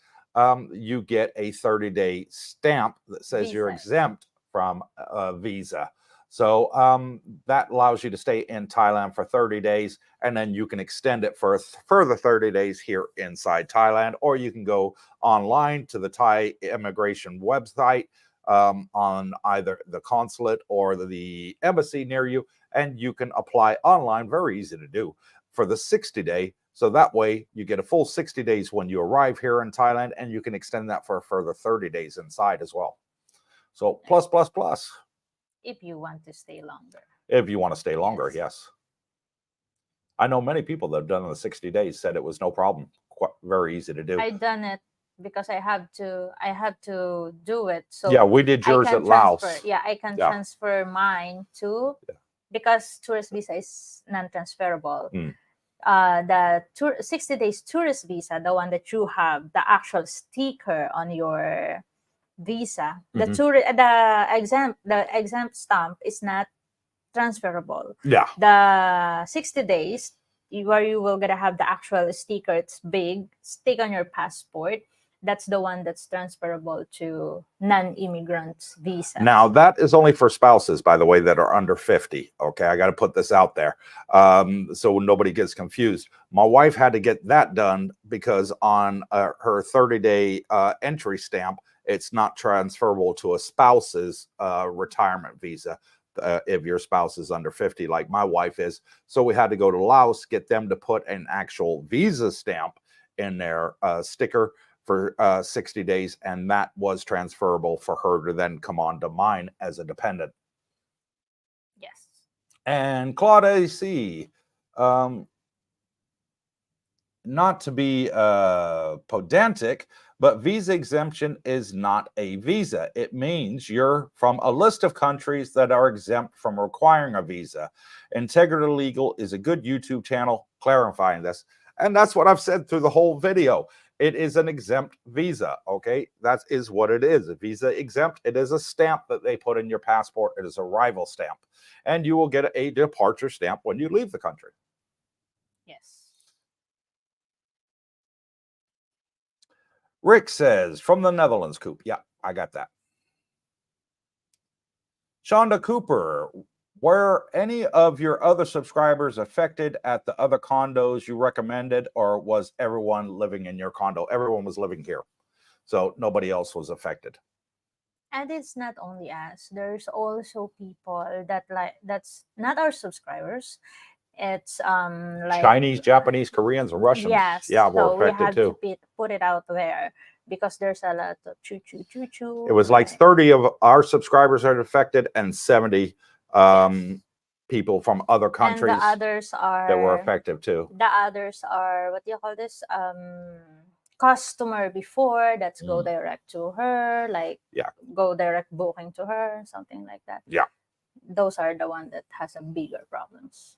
you get a 30-day stamp that says you're exempt from a visa. So that allows you to stay in Thailand for 30 days, and then you can extend it for a further 30 days here inside Thailand, or you can go online to the Thai immigration website on either the consulate or the embassy near you, and you can apply online. Very easy to do for the 60-day. So that way you get a full 60 days when you arrive here in Thailand, and you can extend that for a further 30 days inside as well. So plus. If you want to stay longer. If you want to stay longer, yes. I know many people that have done the 60 days said it was no problem. Very easy to do. I've done it because I have to do it. So yeah, we did yours at Laos. Yeah, I can transfer mine to because tourist visa is non-transferable. The 60 days tourist visa, the one that you have, the actual sticker on your visa, the exempt stamp is not transferable. Yeah. The 60 days where you will gonna have the actual sticker, it's big, stick on your passport. That's the one that's transferable to non-immigrants visa. Now that is only for spouses, by the way, that are under 50. Okay, I got to put this out there so nobody gets confused. My wife had to get that done because on her 30-day entry stamp, it's not transferable to a spouse's retirement visa if your spouse is under 50, like my wife is. So we had to go to Laos, get them to put an actual visa stamp in their sticker for 60 days, and that was transferable for her to then come on to mine as a dependent. Yes. And Claude AC, not to be pedantic, but visa exemption is not a visa. It means you're from a list of countries that are exempt from requiring a visa. Integrity Legal is a good YouTube channel clarifying this. And that's what I've said through the whole video. It is an exempt visa, okay? That is what it is. A visa exempt, it is a stamp that they put in your passport. It is a arrival stamp. And you will get a departure stamp when you leave the country. Yes. Rick says, from the Netherlands, Coop. Yeah, I got that. Shonda Cooper, were any of your other subscribers affected at the other condos you recommended, or was everyone living in your condo? Everyone was living here, so nobody else was affected. And it's not only us. There's also people that's not our subscribers. It's like Chinese, Japanese, Koreans, and Russians. Yes, yeah, we're affected we have too. To put it out there because there's a lot of choo. It was like 30 of our subscribers are affected, and 70 people from other countries. And the others are that were effective too. The others are, what do you call this? customer before, that's go direct to her, like Yeah. go direct booking to her, something like that. Yeah. Those are the one that has a bigger problems.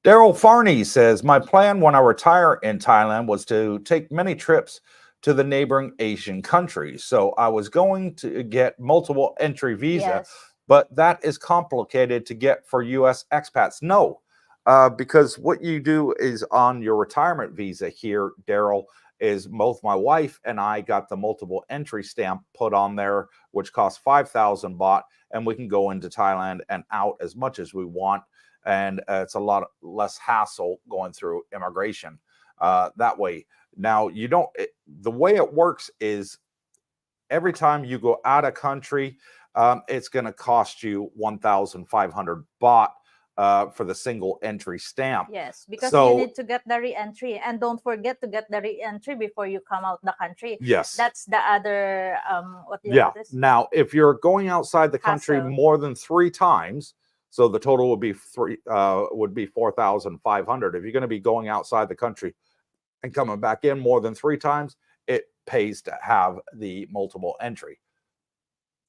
Daryl Farney says, my plan when I retire in Thailand was to take many trips to the neighboring Asian countries. So I was going to get multiple entry visa, Yes. but that is complicated to get for U.S. expats. No, because what you do is on your retirement visa here, Daryl, is both my wife and I got the multiple entry stamp put on there, which costs 5,000 baht, and we can go into Thailand and out as much as we want. And it's a lot less hassle going through immigration that way. Now, you don't, the way it works is every time you go out of country, it's going to cost you 1,500 baht for the single entry stamp. Yes, because you need to get the re-entry, and don't forget to get the re-entry before you come out the country. Yes, that's the other what do you call this? Now, if you're going outside the country more than 3 times, so the total would be 4,500. If you're going to be going outside the country and coming back in more than 3 times, it pays to have the multiple entry.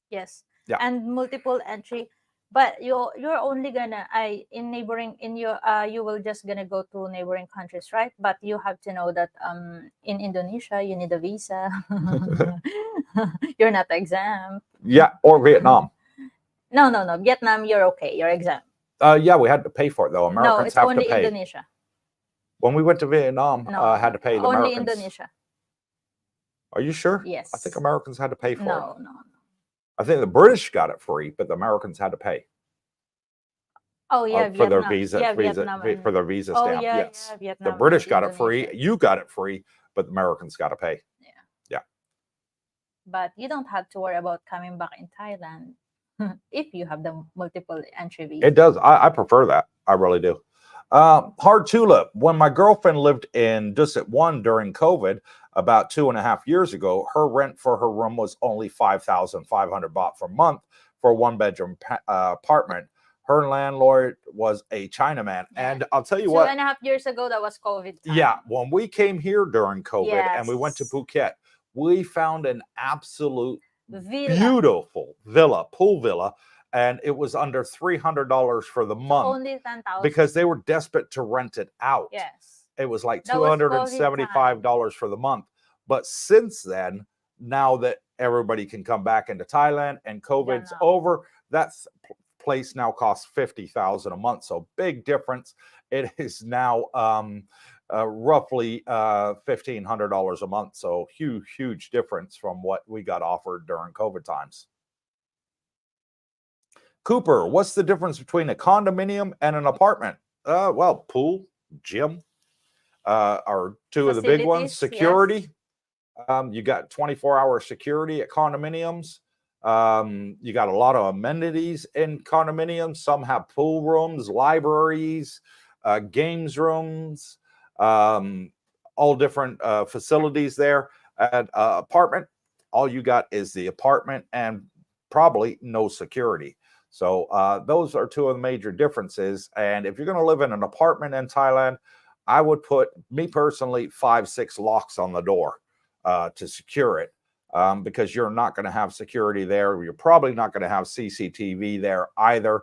Yes. Yeah. And multiple entry, but you're only gonna you will just gonna go to neighboring countries, right? But you have to know that in Indonesia you need a visa. You're not exempt. Yeah, or Vietnam. No. Vietnam, you're okay. You're exempt. Yeah, we had to pay for it though. Americans no, it's have only to pay. Indonesia. When we went to Vietnam, had to pay the only Americans. Indonesia. Are you sure? Yes. I think Americans had to pay for it. No. I think the British got it free, but the Americans had to pay. Oh yeah, for their visa, for their visa stamp. Oh, yeah, yes, yeah, Vietnam, the British got Indonesia. it free. You got it free, but the Americans got to pay. Yeah. But you don't have to worry about coming back in Thailand if you have the multiple entry visa. It does. I prefer that. I really do. Hard Tulip. When my girlfriend lived in Dusit 1 during COVID about 2.5 years ago, her rent for her room was only 5,500 baht per month for a 1-bedroom apartment. Her landlord was a Chinaman. Yeah. And I'll tell you what. 2.5 years ago, that was COVID time. Yeah. When we came here during COVID and we went to Phuket, we found an absolute beautiful villa, pool villa. And it was under $300 for the month. Only 10,000. Because they were desperate to rent it out. Yes. It was like $275 for the month. But since then, now that everybody can come back into Thailand and COVID's over, that place now costs 50,000 a month. So big difference. It is now roughly $1,500 a month. So huge difference from what we got offered during COVID times. Cooper, what's the difference between a condominium and an apartment? Well, pool, gym are two of the big ones. Security. Yes. You got 24-hour security at condominiums. You got a lot of amenities in condominiums. Some have pool rooms, libraries, games rooms, all different facilities there. At apartment, all you got is the apartment and probably no security. So those are two of the major differences. And if you're going to live in an apartment in Thailand, I would put, me personally, 5-6 locks on the door to secure it because you're not going to have security there. You're probably not going to have CCTV there either.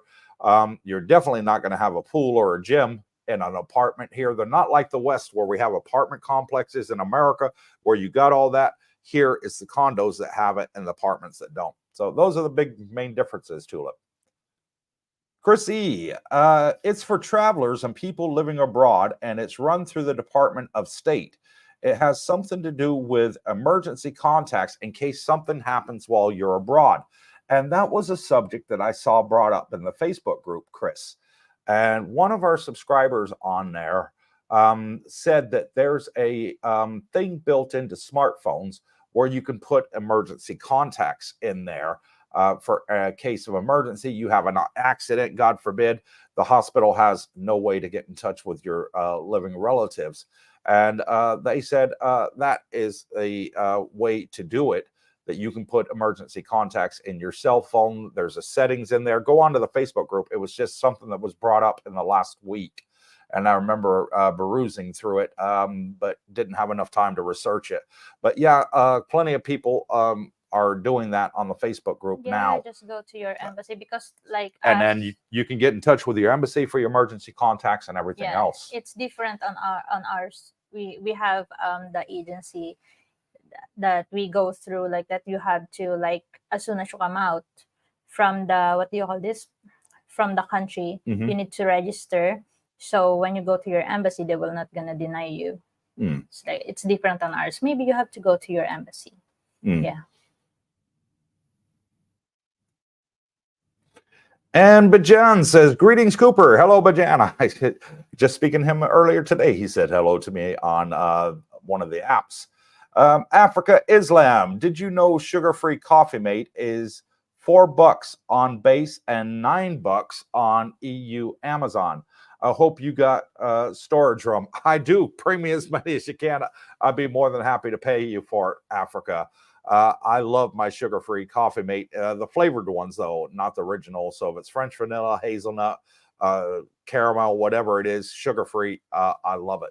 You're definitely not going to have a pool or a gym in an apartment here. They're not like the West where we have apartment complexes in America where you got all that. Here it's the condos that have it and the apartments that don't. So those are the big main differences, Tulip. Chris E., it's for travelers and people living abroad, and it's run through the Department of State. It has something to do with emergency contacts in case something happens while you're abroad. And that was a subject that I saw brought up in the Facebook group, Chris. And one of our subscribers on there said that there's a thing built into smartphones where you can put emergency contacts in there. For a case of emergency, you have an accident, God forbid, the hospital has no way to get in touch with your living relatives. And they said that is a way to do it, that you can put emergency contacts in your cell phone. There's a settings in there. Go on to the Facebook group. It was just something that was brought up in the last week. and I remember perusing through it, but didn't have enough time to research it. But yeah, plenty of people are doing that on the Facebook group now. Just go to your embassy, because like and then you can get in touch with your embassy for your emergency contacts and everything else. It's different on ours. We have the agency that we go through, like that you have to, like, as soon as you come out from the, what do you call this, from the country, you need to register. So when you go to your embassy, they will not gonna deny you. It's like, it's different on ours. Maybe you have to go to your embassy. Yeah. And Bajan says, greetings, Cooper. Hello, Bajan. I just speaking to him earlier today. He said hello to me on one of the apps. Africa Islam, did you know sugar-free Coffee Mate is $4 on base and $9 on EU Amazon? I hope you got storage room. I do. Bring me as many as you can. I'd be more than happy to pay you for it, Africa. I love my sugar-free Coffee Mate. The flavored ones, though, not the original. So if it's French vanilla, hazelnut, caramel, whatever it is, sugar-free, I love it.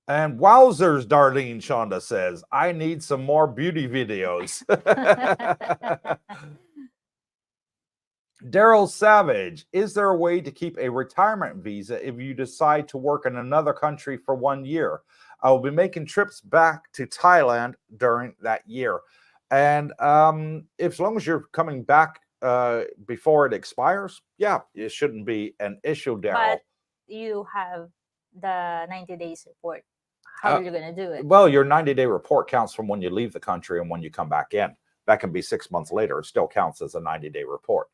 And wowzers, Darlene Shonda says, I need some more beauty videos. Daryl Savage, is there a way to keep a retirement visa if you decide to work in another country for 1 year? I will be making trips back to Thailand during that year. And as long as you're coming back before it expires, yeah, it shouldn't be an issue, Daryl. But you have the 90 days report. How are you going to do it? Well, your 90-day report counts from when you leave the country and when you come back in. That can be 6 months later. It still counts as a 90-day report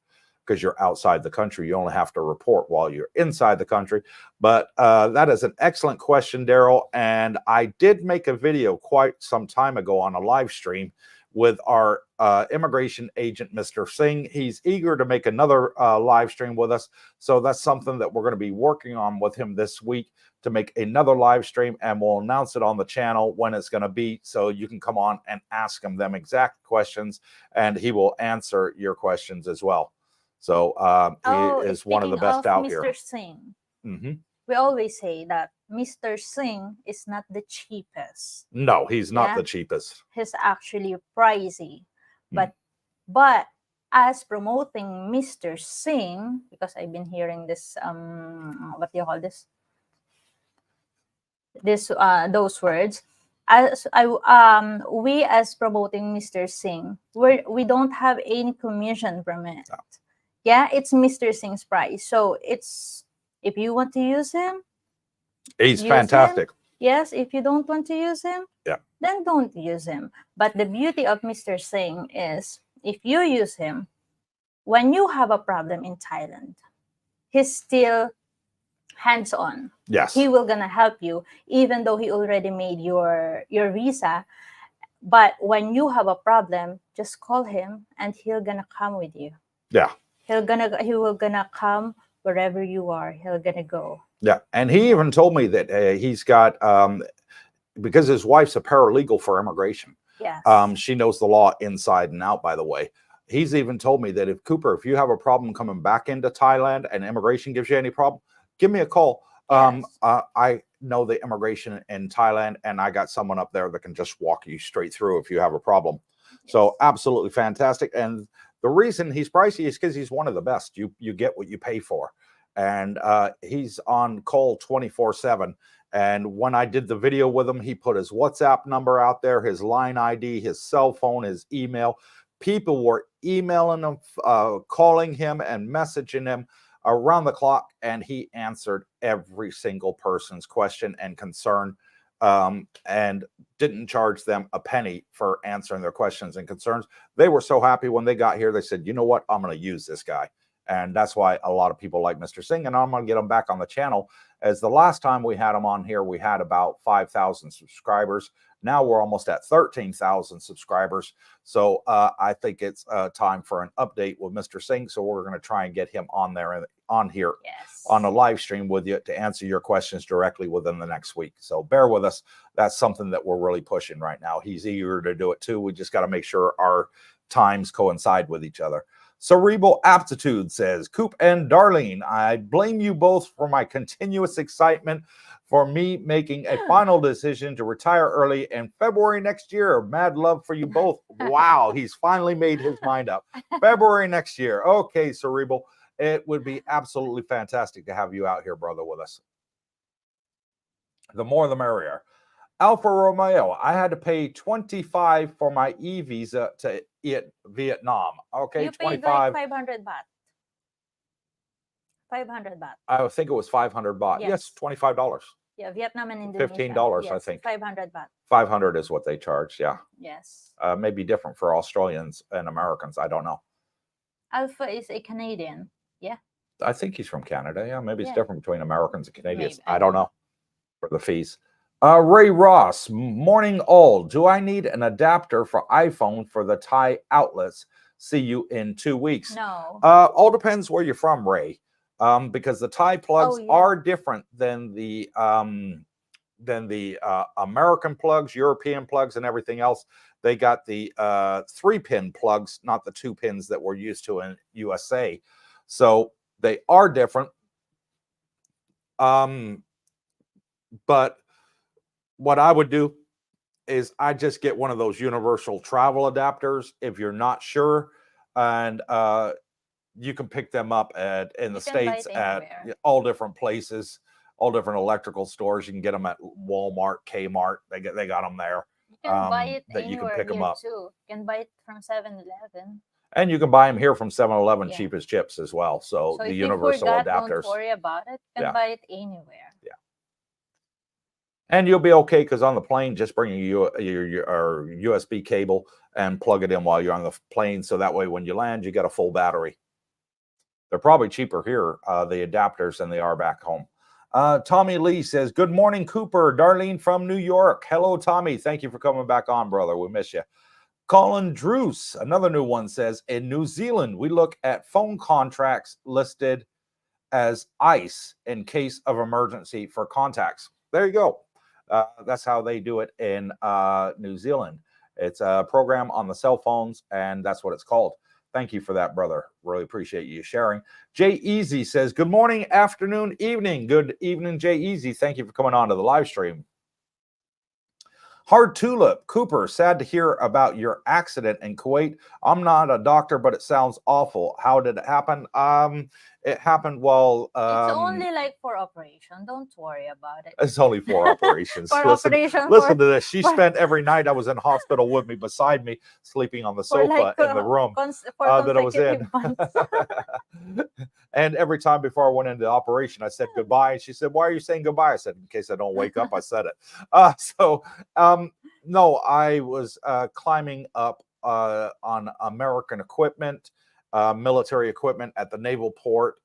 because you're outside the country. You only have to report while you're inside the country. But that is an excellent question, Daryl. And I did make a video quite some time ago on a live stream with our immigration agent, Mr. Singh. He's eager to make another live stream with us. So that's something that we're going to be working on with him this week, to make another live stream, and we'll announce it on the channel when it's going to be, so you can come on and ask him them exact questions, and he will answer your questions as well. So he is one of the best out here. Mr. Singh, we always say that Mr. Singh is not the cheapest. No, he's not the cheapest. He's actually pricey. But as promoting Mr. Singh, because I've been hearing this, what do you call this? Those words, we as promoting Mr. Singh, we don't have any commission from it. No. Yeah, it's Mr. Singh's price. So it's, if you want to use him, he's fantastic. Yes, if you don't want to use him, then don't use him. But the beauty of Mr. Singh is, if you use him, when you have a problem in Thailand, he's still hands-on. Yes, he will gonna help you, even though he already made your visa. But when you have a problem, just call him and he'll gonna come with you. Yeah, he will gonna come wherever you are. He'll gonna go. Yeah, and he even told me that he's got because his wife's a paralegal for immigration. Yes. She knows the law inside and out, by the way. He's even told me that if you have a problem coming back into Thailand and immigration gives you any problem, give me a call. Yes. I know the immigration in Thailand, and I got someone up there that can just walk you straight through if you have a problem. Yes. So absolutely fantastic. And the reason he's pricey is because he's one of the best. You get what you pay for. And he's on call 24/7. And when I did the video with him, he put his WhatsApp number out there, his line ID, his cell phone, his email. People were emailing him, calling him and messaging him around the clock, and he answered every single person's question and concern, and didn't charge them a penny for answering their questions and concerns. They were so happy when they got here. They said, you know what, I'm going to use this guy. And that's why a lot of people like Mr. Singh, and I'm going to get him back on the channel. As the last time we had him on here, we had about 5,000 subscribers. Now we're almost at 13,000 subscribers. So I think it's time for an update with Mr. Singh. So we're going to try and get him on there, on here, yes, on a live stream with you to answer your questions directly within the next week. So bear with us. That's something that we're really pushing right now. He's eager to do it too. We just got to make sure our times coincide with each other. Cerebral Aptitude says, Coop and Darlene, I blame you both for my continuous excitement for me making a final decision to retire early in February next year. Mad love for you both. Wow, he's finally made his mind up. February next year. Okay, Cerebral, it would be absolutely fantastic to have you out here, brother, with us. The more the merrier. Alfa Romeo, I had to pay $25 for my e-visa to Vietnam. Okay, You paid 25. like 500 baht. 500 baht. I think it was 500 baht. Yes, $25. Yeah, Vietnam and Indonesia. $15, yes, I think. 500 baht. 500 is what they charge. Yeah. Yes. Maybe different for Australians and Americans. I don't know. Alpha is a Canadian. Yeah. I think he's from Canada. Yeah, maybe it's Yeah. different between Americans and Canadians. Maybe. I don't know for the fees. Ray Ross, morning all. Do I need an adapter for iPhone for the Thai outlets? See you in 2 weeks. No. All depends where you're from, Ray. Because the Thai plugs yeah. are different than the American plugs, European plugs, and everything else. They got the 3-pin plugs, not the 2 pins that we're used to in USA. So they are different. But what I would do is I just get one of those universal travel adapters if you're not sure, and you can pick them up in the States at all different places, all different electrical stores. You can get them at Walmart, Kmart. They got them there. You can buy it that you can pick them here up. too. You can buy it from 7-Eleven. And you can buy them here from 7-Eleven, cheap as chips as well. So the if universal you forgot, adapters. Don't worry about it. You can buy it anywhere. Yeah. And you'll be okay because on the plane, just bring your USB cable and plug it in while you're on the plane. So that way, when you land, you got a full battery. They're probably cheaper here, the adapters, than they are back home. Tommy Lee says, good morning, Cooper. Darlene from New York. Hello, Tommy. Thank you for coming back on, brother. We miss you. Colin Druce, another new one, says, in New Zealand, we look at phone contracts listed as ICE in case of emergency for contacts. There you go. That's how they do it in New Zealand. It's a program on the cell phones, and that's what it's called. Thank you for that, brother. Really appreciate you sharing. Jay Easy says, good morning, afternoon, evening. Good evening, Jay Easy. Thank you for coming on to the live stream. Hard Tulip, Cooper, sad to hear about your accident in Kuwait. I'm not a doctor, but it sounds awful. How did it happen? It happened while... it's only like 4 operations. Don't worry about it. It's only 4 operations. Listen to this. She spent every night I was in hospital with me, beside me, sleeping on the sofa in the room that I was in. And every time before I went into the operation, I said goodbye. And she said, why are you saying goodbye? I said, in case I don't wake up, I said it. No, I was climbing up on American equipment, military equipment at the naval port,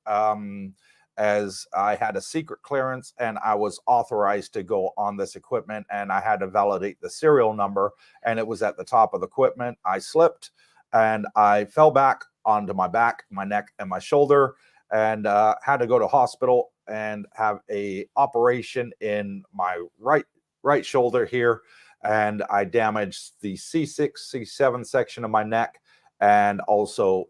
as I had a secret clearance and I was authorized to go on this equipment, and I had to validate the serial number, and it was at the top of the equipment. I slipped and I fell back onto my back, my neck, and my shoulder, and had to go to hospital and have a operation in my right shoulder here, and I damaged the C6, C7 section of my neck, and also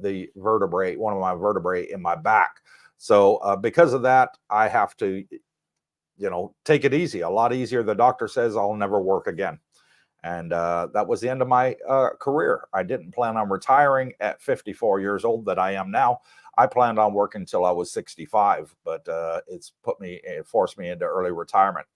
the vertebrae, one of my vertebrae in my back. So because of that, I have to, take it easy, a lot easier. The doctor says I'll never work again. And that was the end of my career. I didn't plan on retiring at 54 years old that I am now. I planned on working until I was 65, but it forced me into early retirement.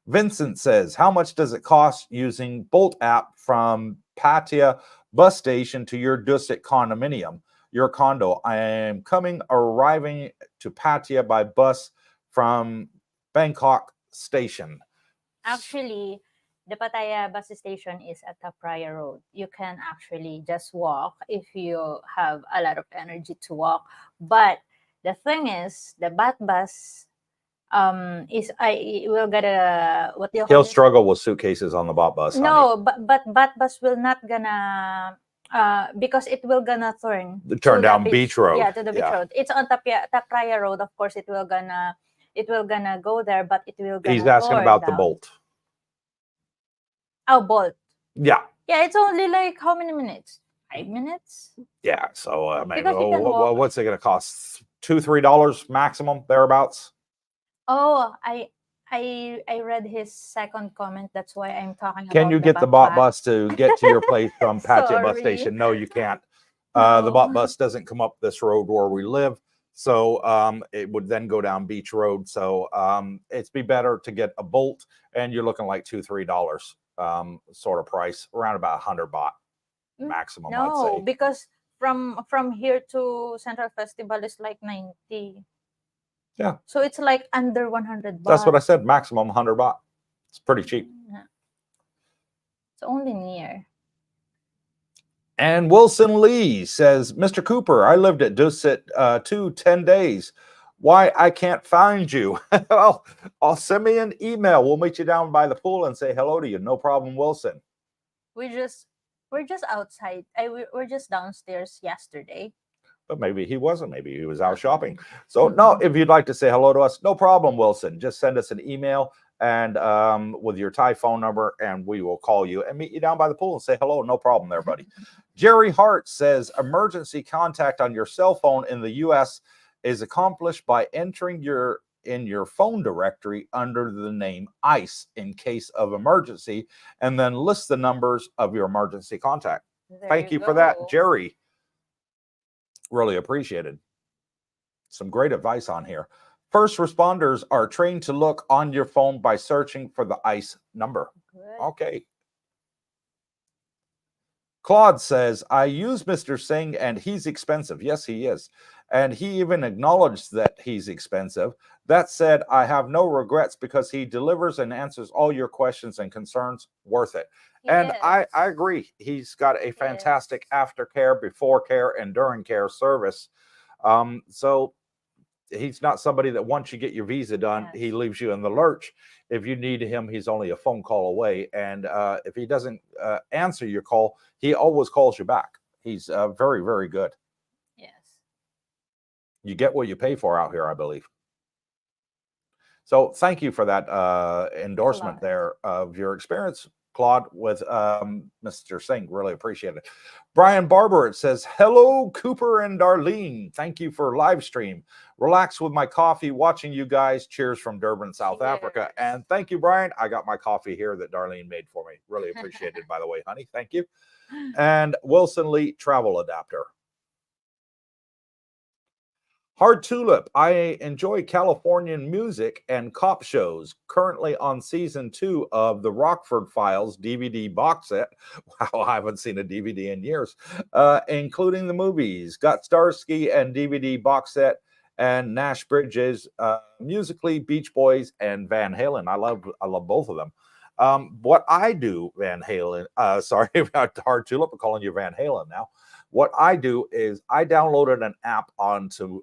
Vincent says, how much does it cost using Bolt app from Pattaya bus station to your Dusit condominium, your condo? I am arriving to Pattaya by bus from Bangkok station. Actually, the Pattaya bus station is at Pattaya Road. You can actually just walk if you have a lot of energy to walk. But the thing is, the bus will get a what do you call He'll it? Struggle with suitcases on the bus. No, but bus will not gonna because it will gonna turn down beach road. Yeah, to the beach road. It's on Pattaya Road. Of course, it will gonna go there, but it will gonna. He's asking about the Bolt. Oh, Bolt. Yeah. Yeah, it's only like how many minutes? 5 minutes. Yeah. So I mean, Because you can walk. what's it going to cost? $2-3 maximum, thereabouts. Oh, I read his second comment. That's why I'm talking Can about you the get the bot backpack. bus to get to your place from Pattaya bus Sorry. station? No, you can't. The No. bot bus doesn't come up this road where we live. So it would then go down Beach Road. So it'd be better to get a Bolt, and you're looking like $2-3 sort of price, around about 100 baht maximum, I'd No, say. because from here to Central Festival is like 90. Yeah. So it's like under 100 baht. That's what I said, maximum 100 baht. It's pretty cheap. Yeah. It's only near. And Wilson Lee says, Mr. Cooper, I lived at Dusit 10 days. Why I can't find you? I'll send me an email. We'll meet you down by the pool and say hello to you. No problem, Wilson. We're just outside. We're just downstairs yesterday. But maybe he wasn't. Maybe he was out shopping. So no, if you'd like to say hello to us, no problem, Wilson. Just send us an email and with your Thai phone number, and we will call you and meet you down by the pool and say hello. No problem there, buddy. Jerry Hart says emergency contact on your cell phone in the U.S. is accomplished by entering in your phone directory under the name ICE in case of emergency, and then list the numbers of your emergency contact. Thank you for that, Jerry. Really appreciated. Some great advice on here. First responders are trained to look on your phone by searching for the ICE number. Good. Okay. Claude says, I use Mr. Singh and he's expensive. Yes, he is. And he even acknowledged that he's expensive. That said, I have no regrets because he delivers and answers all your questions and concerns. Worth it. And I agree. He's got a fantastic aftercare, before care, and during care service. So he's not somebody that once you get your visa done, he leaves you in the lurch. If you need him, he's only a phone call away. And if he doesn't answer your call, he always calls you back. He's very, very good. Yes. You get what you pay for out here, I believe. So thank you for that endorsement there of your experience, Claude, with Mr. Singh. Really appreciate it. Brian Barber, it says, hello, Cooper and Darlen. Thank you for live stream. Relax with my coffee, watching you guys. Cheers from Durban, South Africa. And thank you, Brian. I got my coffee here that Darlene made for me. Really appreciate it, by the way, honey. Thank you. And Wilson Lee, travel adapter. Hard Tulip, I enjoy Californian music and cop shows. Currently on season 2 of the Rockford Files DVD box set. Wow, I haven't seen a DVD in years. Including the movies. Got Starsky and DVD box set and Nash Bridges, musically Beach Boys and Van Halen. I love both of them. What I do, Van Halen, sorry about Hard Tulip, I'm calling you Van Halen now. What I do is I downloaded an app onto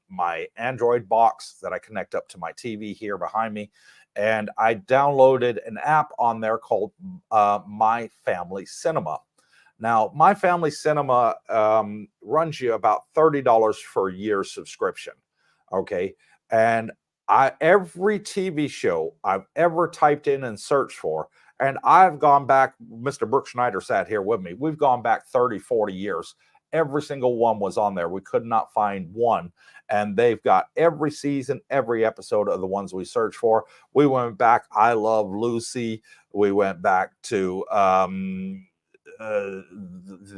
my Android box that I connect up to my TV here behind me. And I downloaded an app on there called My Family Cinema. Now, My Family Cinema runs you about $30 for a year subscription. Okay. And every TV show I've ever typed in and searched for, and I've gone back, Mr. Brooke Schneider sat here with me. We've gone back 30, 40 years. Every single one was on there. We could not find one. And they've got every season, every episode of the ones we searched for. We went back, I Love Lucy. We went back to The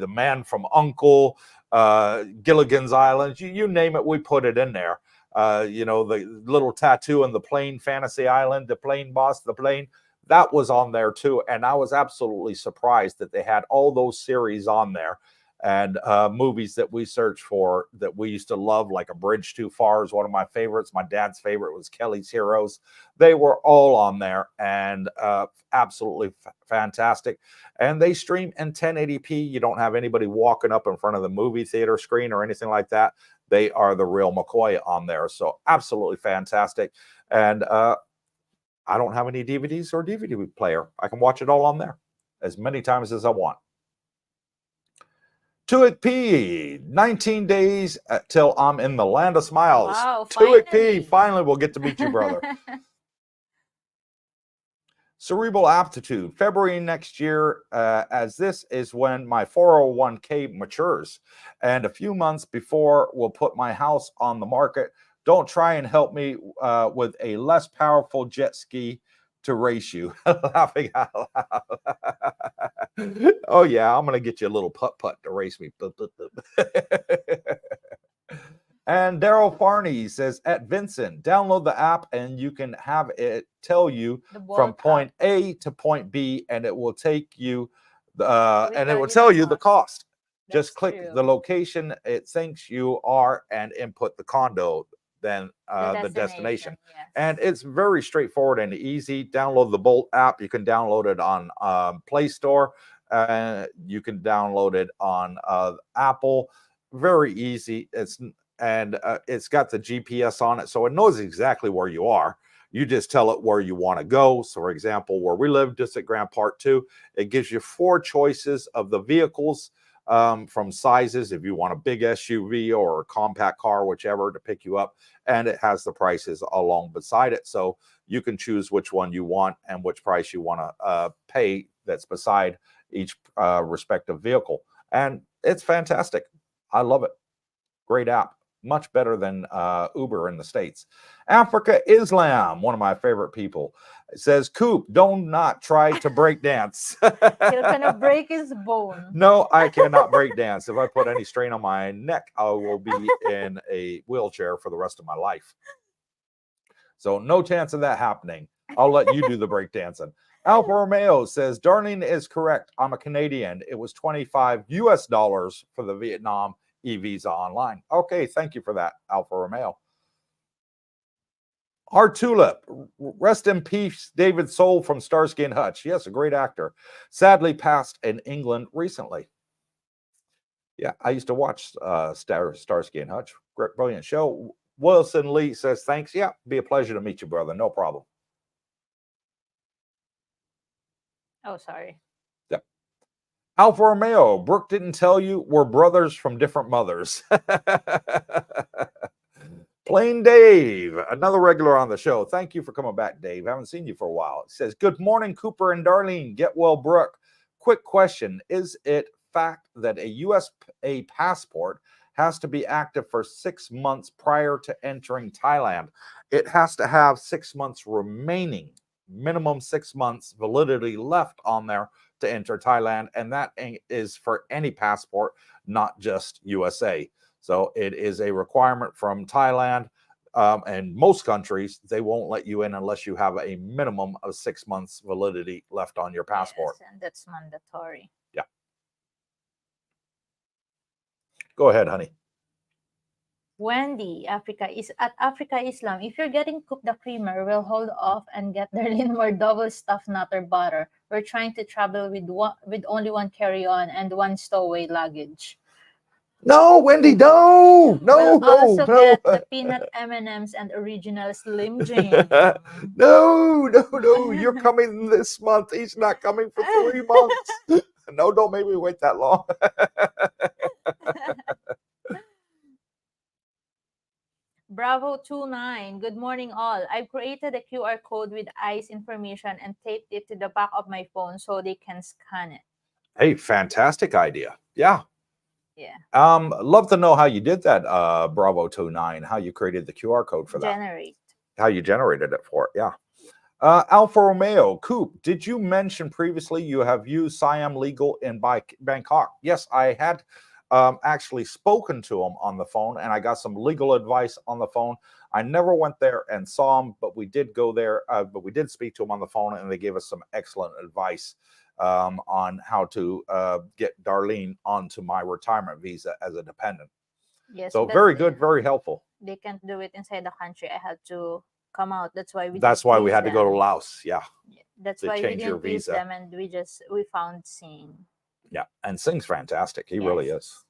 Man from U.N.C.L.E., Gilligan's Island. You name it, we put it in there. You know, the little tattoo on the plane, Fantasy Island, the plane boss, the plane. That was on there too, and I was absolutely surprised that they had all those series on there, and movies that we searched for that we used to love, like A Bridge Too Far is one of my favorites. My dad's favorite was Kelly's Heroes. They were all on there, and absolutely fantastic. And they stream in 1080p. You don't have anybody walking up in front of the movie theater screen or anything like that. They are the real McCoy on there, so absolutely fantastic. And I don't have any DVDs or DVD player. I can watch it all on there as many times as I want. Tuik P, 19 days till I'm in the land of smiles. Wow, Tuik P, finally we'll get to meet you, brother. Cerebral aptitude, February next year, as this is when my 401k matures. And a few months before we'll put my house on the market. Don't try and help me with a less powerful jet ski to race you. Laughing out loud. Oh, yeah, I'm going to get you a little putt-putt to race me. And Daryl Farney says, at Vincent, download the app and you can have it tell you from point A to point B, and it will take you, and it will tell you the cost. Just click the location it thinks you are and input the condo, then the destination. Yes. And it's very straightforward and easy. Download the Bolt app. You can download it on Play Store. You can download it on Apple. Very easy. It's got the GPS on it, so it knows exactly where you are. You just tell it where you want to go. So, for example, where we live, just at Grand Park 2, it gives you 4 choices of the vehicles from sizes, if you want a big SUV or a compact car, whichever, to pick you up, and it has the prices along beside it. So you can choose which one you want and which price you want to pay that's beside each respective vehicle. And it's fantastic. I love it. Great app. Much better than Uber in the States. Africa Islam, one of my favorite people, says, Coop, don't not try to break dance. He'll kind of break his bone. No, I cannot break dance. If I put any strain on my neck, I will be in a wheelchair for the rest of my life. So no chance of that happening. I'll let you do the break dancing. Alfa Romeo says, Darlene is correct. I'm a Canadian. It was $25 US for the Vietnam e-visa online. Okay, thank you for that, Alfa Romeo. Our Tulip, rest in peace, David Soul from Starsky and Hutch. Yes, a great actor. Sadly passed in England recently. Yeah, I used to watch Starsky and Hutch. Great, brilliant show. Wilson Lee says, thanks. Yeah, be a pleasure to meet you, brother. No problem. Oh, sorry. Yep. Alfa Romeo, Brooke didn't tell you we're brothers from different mothers. Plain Dave, another regular on the show. Thank you for coming back, Dave. Haven't seen you for a while. It says, good morning, Cooper and Darlene. Get well, Brooke. Quick question. Is it fact that a USAA passport has to be active for 6 months prior to entering Thailand? It has to have 6 months remaining, minimum 6 months validity left on there to enter Thailand. And that is for any passport, not just USA. So it is a requirement from Thailand, and most countries, they won't let you in unless you have a minimum of 6 months validity left on your passport. Yes, and that's mandatory. Yeah. Go ahead, honey. Wendy, Africa Islam. If you're getting Cook the Creamer, we'll hold off and get Darlene more double stuffed nutter butter. We're trying to travel with only one carry-on and one stowaway luggage. No, Wendy, no. We'll also get the peanut M&Ms and original Slim Jim. No. You're coming this month. He's not coming for 3 months. No, don't make me wait that long. Bravo 29. Good morning, all. I've created a QR code with eyes information and taped it to the back of my phone so they can scan it. Hey, fantastic idea. Yeah. Yeah. Love to know how you did that, Bravo 29, how you created the QR code for that. How you generated it for it, yeah. Alfa Romeo, Coop, did you mention previously you have used Siam Legal in Bangkok? Yes, I had actually spoken to them on the phone, and I got some legal advice on the phone. I never went there and saw them, but we did go there, but we did speak to them on the phone, and they gave us some excellent advice on how to get Darlene onto my retirement visa as a dependent. Yes. So very good, very helpful. They can't do it inside the country. I had to come out. That's why we had to go to Laos. Yeah. That's why we didn't use them, and we found Singh. Yeah, and Singh's fantastic. He really is.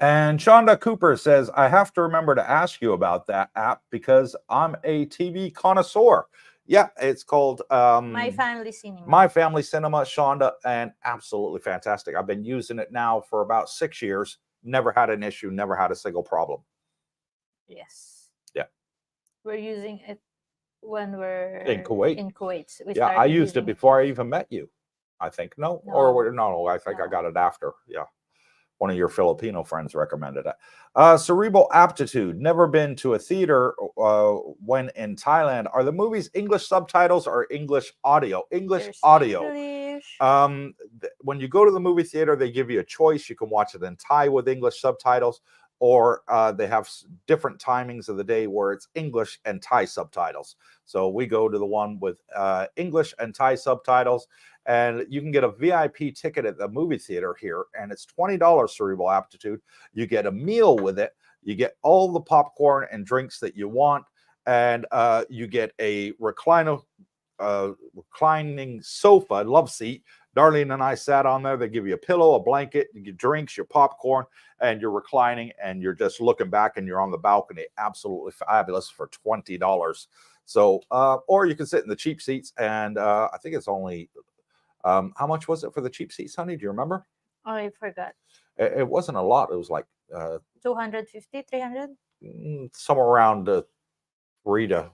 And Shonda Cooper says, I have to remember to ask you about that app because I'm a TV connoisseur. Yeah, it's called My Family Cinema. My Family Cinema, Shonda, and absolutely fantastic. I've been using it now for about 6 years. Never had an issue, never had a single problem. Yes. Yeah. We're using it when we're In Kuwait. in Kuwait. We Yeah, I started used it using before I even met you. I think no, no, I think I No. got it after. Yeah, one of your Filipino friends recommended it. Cerebral aptitude. Never been to a theater when in Thailand. Are the movies English subtitles or English audio? English There's audio. English. When you go to the movie theater, they give you a choice. You can watch it in Thai with English subtitles, or they have different timings of the day where it's English and Thai subtitles. So we go to the one with English and Thai subtitles, and you can get a VIP ticket at the movie theater here, and it's $20 cerebral aptitude. You get a meal with it. You get all the popcorn and drinks that you want, and you get a reclining sofa, love seat. Darlene and I sat on there. They give you a pillow, a blanket, you get drinks, your popcorn, and you're reclining, and you're just looking back, and you're on the balcony. Absolutely fabulous for $20. So, or you can sit in the cheap seats, and I think it's only, how much was it for the cheap seats, honey? Do you remember? Oh, I forgot. It wasn't a lot. It was like 250, 300? Somewhere around the $3 to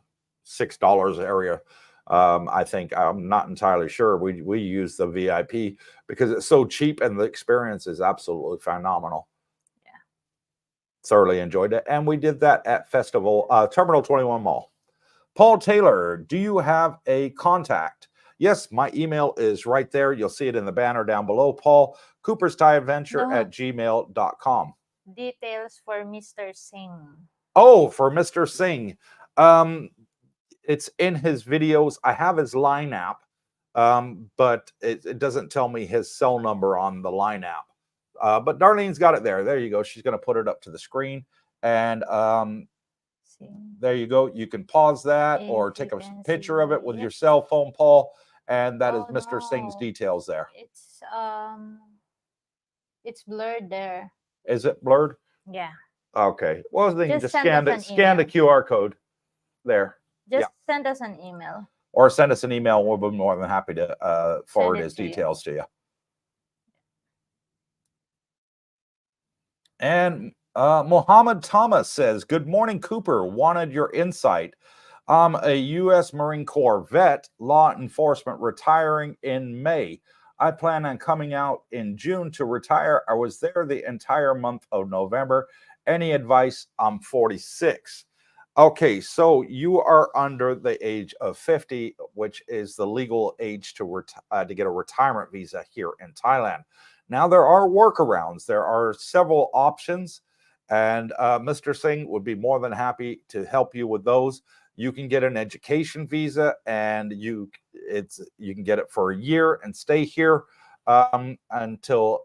$6 area. I think I'm not entirely sure. We use the VIP because it's so cheap and the experience is absolutely phenomenal. Yeah, thoroughly enjoyed it, and we did that at Festival Terminal 21 Mall. Paul Taylor, do you have a contact? Yes, my email is right there. You'll see it in the banner down below. Paul, Cooper's Thai Adventure at gmail.com. Details for Mr. Singh. Oh, for Mr. Singh. It's in his videos. I have his line app, but it doesn't tell me his cell number on the line app. But Darlene's got it there. There you go. She's going to put it up to the screen. And there you go. You can pause that or take a picture of it with your cell phone, Paul. And that is Mr. Singh's details there. It's blurred there. Is it blurred? Yeah. Okay. Well, then you just scan the QR code there. Just send us an email. Or send us an email. We'll be more than happy to forward his details to you. And Mohammed Thomas says, good morning, Cooper. Wanted your insight. I'm a U.S. Marine Corps vet, law enforcement, retiring in May. I plan on coming out in June to retire. I was there the entire month of November. Any advice? I'm 46. Okay, so you are under the age of 50, which is the legal age to get a retirement visa here in Thailand. Now, there are workarounds. There are several options, and Mr. Singh would be more than happy to help you with those. You can get an education visa, and you can get it for a year and stay here until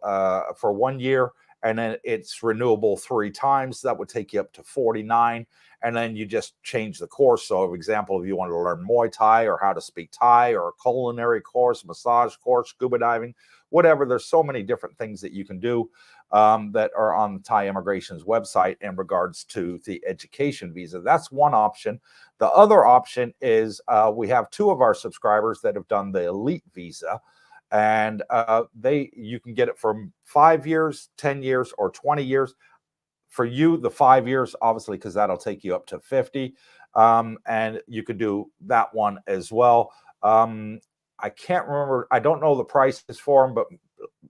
for 1 year, and then it's renewable 3 times. That would take you up to 49. And then you just change the course. So, for example, if you want to learn Muay Thai or how to speak Thai or a culinary course, massage course, scuba diving, whatever, there's so many different things that you can do that are on Thai Immigration's website in regards to the education visa. That's one option. The other option is we have 2 of our subscribers that have done the elite visa. And you can get it for 5 years, 10 years, or 20 years. For you, the 5 years, obviously, because that'll take you up to 50. And you could do that one as well. I can't remember. I don't know the prices for them, but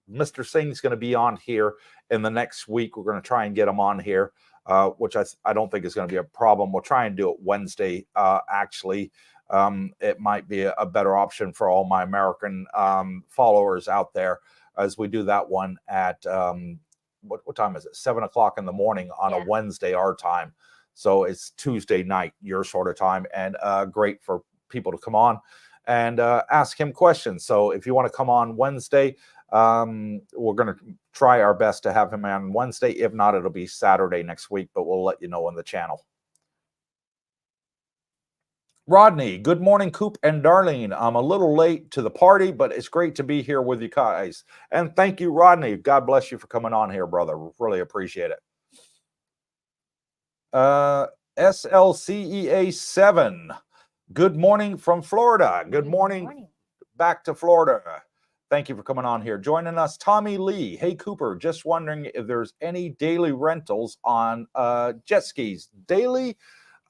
Mr. Singh's going to be on here in the next week. We're going to try and get him on here, which I don't think is going to be a problem. We'll try and do it Wednesday, actually. It might be a better option for all my American followers out there as we do that one at what time is it? 7 o'clock in the morning on a Wednesday, our time. So it's Tuesday night, your sort of time, and great for people to come on and ask him questions. So if you want to come on Wednesday, we're going to try our best to have him on Wednesday. If not, it'll be Saturday next week, but we'll let you know on the channel. Rodney, good morning, Coop and Darlene. I'm a little late to the party, but it's great to be here with you guys. And thank you, Rodney. God bless you for coming on here, brother. Really appreciate it. SLCEA 7. Good morning from Florida. Good morning. Back to Florida. Thank you for coming on here. Joining us, Tommy Lee. Hey, Cooper, just wondering if there's any daily rentals on jet skis. Daily?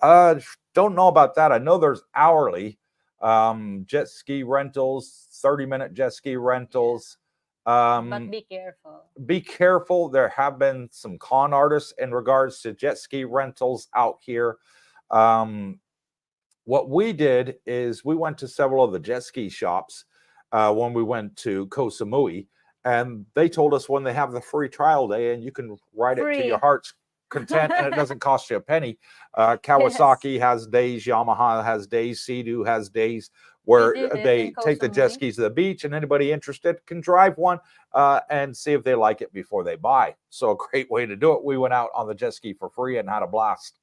Don't know about that. I know there's hourly jet ski rentals, 30-minute jet ski rentals. But be careful. Be careful. There have been some con artists in regards to jet ski rentals out here. What we did is we went to several of the jet ski shops when we went to Koh Samui, and they told us when they have the free trial day and you can ride it to your heart's content and it doesn't cost you a penny. Kawasaki has days, Yamaha has days, Sea-Doo has days where they take the jet skis to the beach, and anybody interested can drive one and see if they like it before they buy. So a great way to do it. We went out on the jet ski for free and had a blast.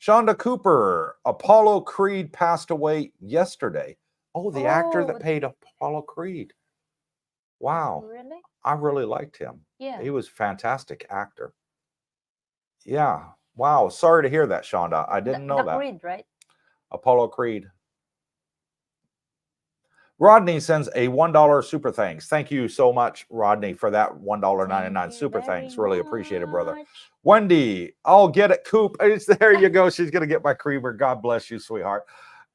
Shonda Cooper, Apollo Creed passed away yesterday. Oh, the actor that played Apollo Creed. Wow. Really? I really liked him. Yeah. He was a fantastic actor. Yeah. Wow. Sorry to hear that, Shonda. I didn't know that. Creed, right? Apollo Creed. Rodney sends a $1 super thanks. Thank you so much, Rodney, for that $1.99 super thanks. Really appreciate it, brother. Wendy, I'll get it, Coop. There you go. She's going to get my creamer. God bless you, sweetheart.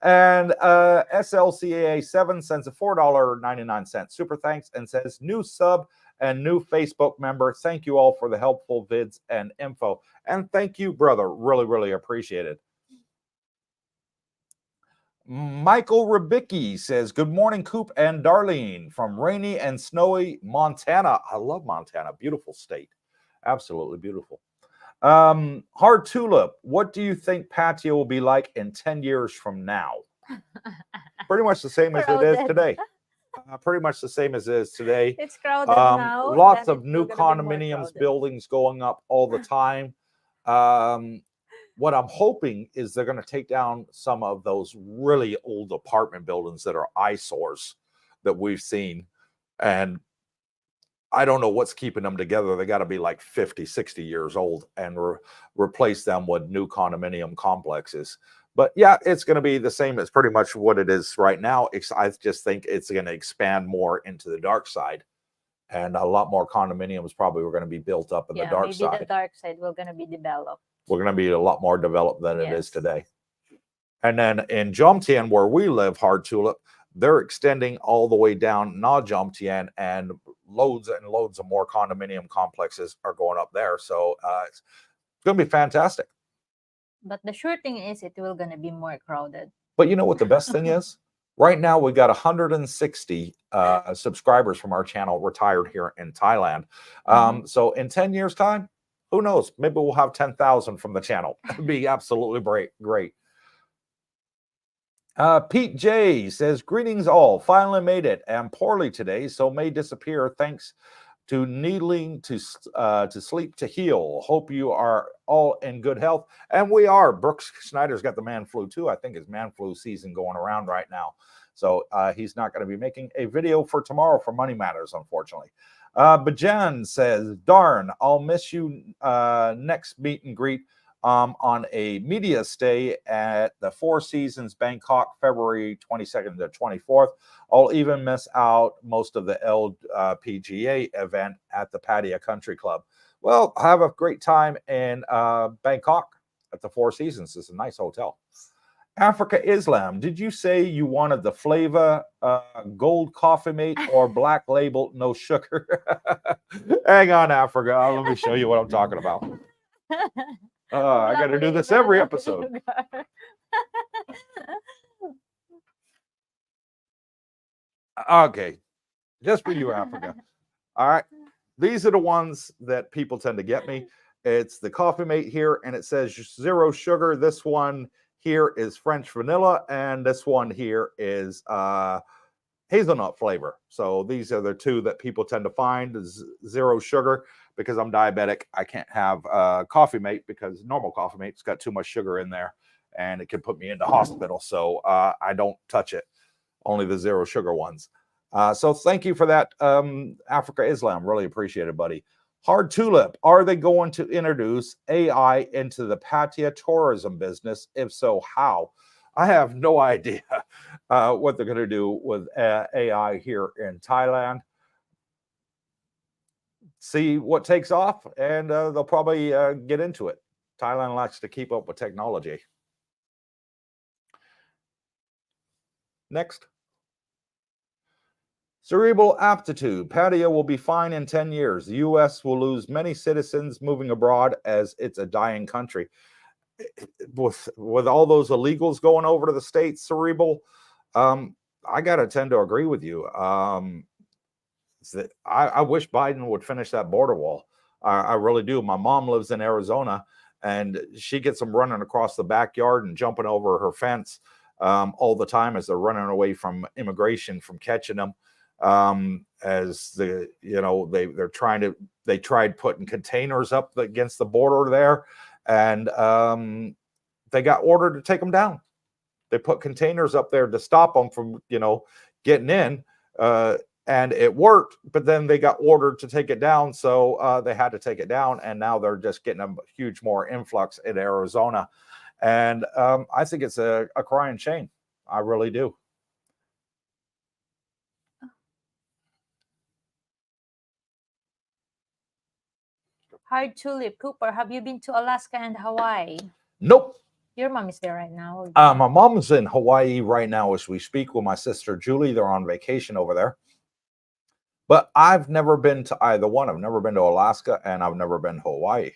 And SLCAA 7 sends a $4.99 super thanks and says, new sub and new Facebook member. Thank you all for the helpful vids and info. And thank you, brother. Really, really appreciate it. Michael Rabicki says, good morning, Coop and Darlene from rainy and snowy Montana. I love Montana. Beautiful state. Absolutely beautiful. Hard Tulip, what do you think Pattaya will be like in 10 years from now? Pretty much the same as it is today. Pretty much the same as it is today. It's crowded now. Lots of new condominiums, buildings going up all the time. What I'm hoping is they're going to take down some of those really old apartment buildings that are eyesores that we've seen. And I don't know what's keeping them together. They got to be like 50, 60 years old and replace them with new condominium complexes. But yeah, it's going to be the same as pretty much what it is right now. I just think it's going to expand more into the dark side. And a lot more condominiums probably were going to be built up in the dark side. Maybe the dark side will going to be developed. We're going to be a lot more developed than it is today. And then in Jomtien, where we live, Hard Tulip, they're extending all the way down Na Jomtien, and loads and loads of more condominium complexes are going up there. So it's going to be fantastic. But the sure thing is it will going to be more crowded. But you know what the best thing is? Right now, we got 160 subscribers from our channel retired here in Thailand. So in 10 years' time, who knows? Maybe we'll have 10,000 from the channel. It'd be absolutely great. Pete J says, greetings all. Finally made it. Am poorly today, so may disappear. Thanks to needling to sleep to heal. Hope you are all in good health. And we are. Brooks Schneider's got the man flu too. I think it's man flu season going around right now. So he's not going to be making a video for tomorrow for Money Matters, unfortunately. Bajan says, darn, I'll miss you next meet and greet on a media stay at the Four Seasons Bangkok, February 22nd to 24th. I'll even miss out most of the LPGA event at the Pattaya Country Club. Well, have a great time in Bangkok at the Four Seasons. It's a nice hotel. Africa Islam, did you say you wanted the flavor gold coffee mate or black label no sugar? Hang on, Africa. Let me show you what I'm talking about. I got to do this every episode. Okay, just for you, Africa. All right, these are the ones that people tend to get me. It's the coffee mate here, and it says 0 sugar. This one here is French vanilla, and this one here is hazelnut flavor. So these are the two that people tend to find. 0 sugar, because I'm diabetic. I can't have coffee mate because normal coffee mate's got too much sugar in there and it can put me into hospital. So I don't touch it. Only the 0 sugar ones. So thank you for that, Africa Islam. Really appreciate it, buddy. Hard Tulip, are they going to introduce AI into the Pattaya tourism business? If so, how? I have no idea what they're going to do with AI here in Thailand. See what takes off, and they'll probably get into it. Thailand likes to keep up with technology. Next. Cerebral aptitude. Pattaya will be fine in 10 years. The U.S. will lose many citizens moving abroad as it's a dying country. With all those illegals going over to the States, Cerebral, I got to tend to agree with you. I wish Biden would finish that border wall. I really do. My mom lives in Arizona, and she gets them running across the backyard and jumping over her fence all the time as they're running away from immigration, from catching them. As they tried putting containers up against the border there, and they got ordered to take them down. They put containers up there to stop them from getting in, and it worked, but then they got ordered to take it down, so they had to take it down, and now they're just getting a huge more influx in Arizona. And I think it's a crying shame. I really do. Hard Tulip. Cooper, have you been to Alaska and Hawaii? Nope. Your mom is there right now. My mom's in Hawaii right now as we speak with my sister Julie. They're on vacation over there. But I've never been to either one. I've never been to Alaska, and I've never been to Hawaii.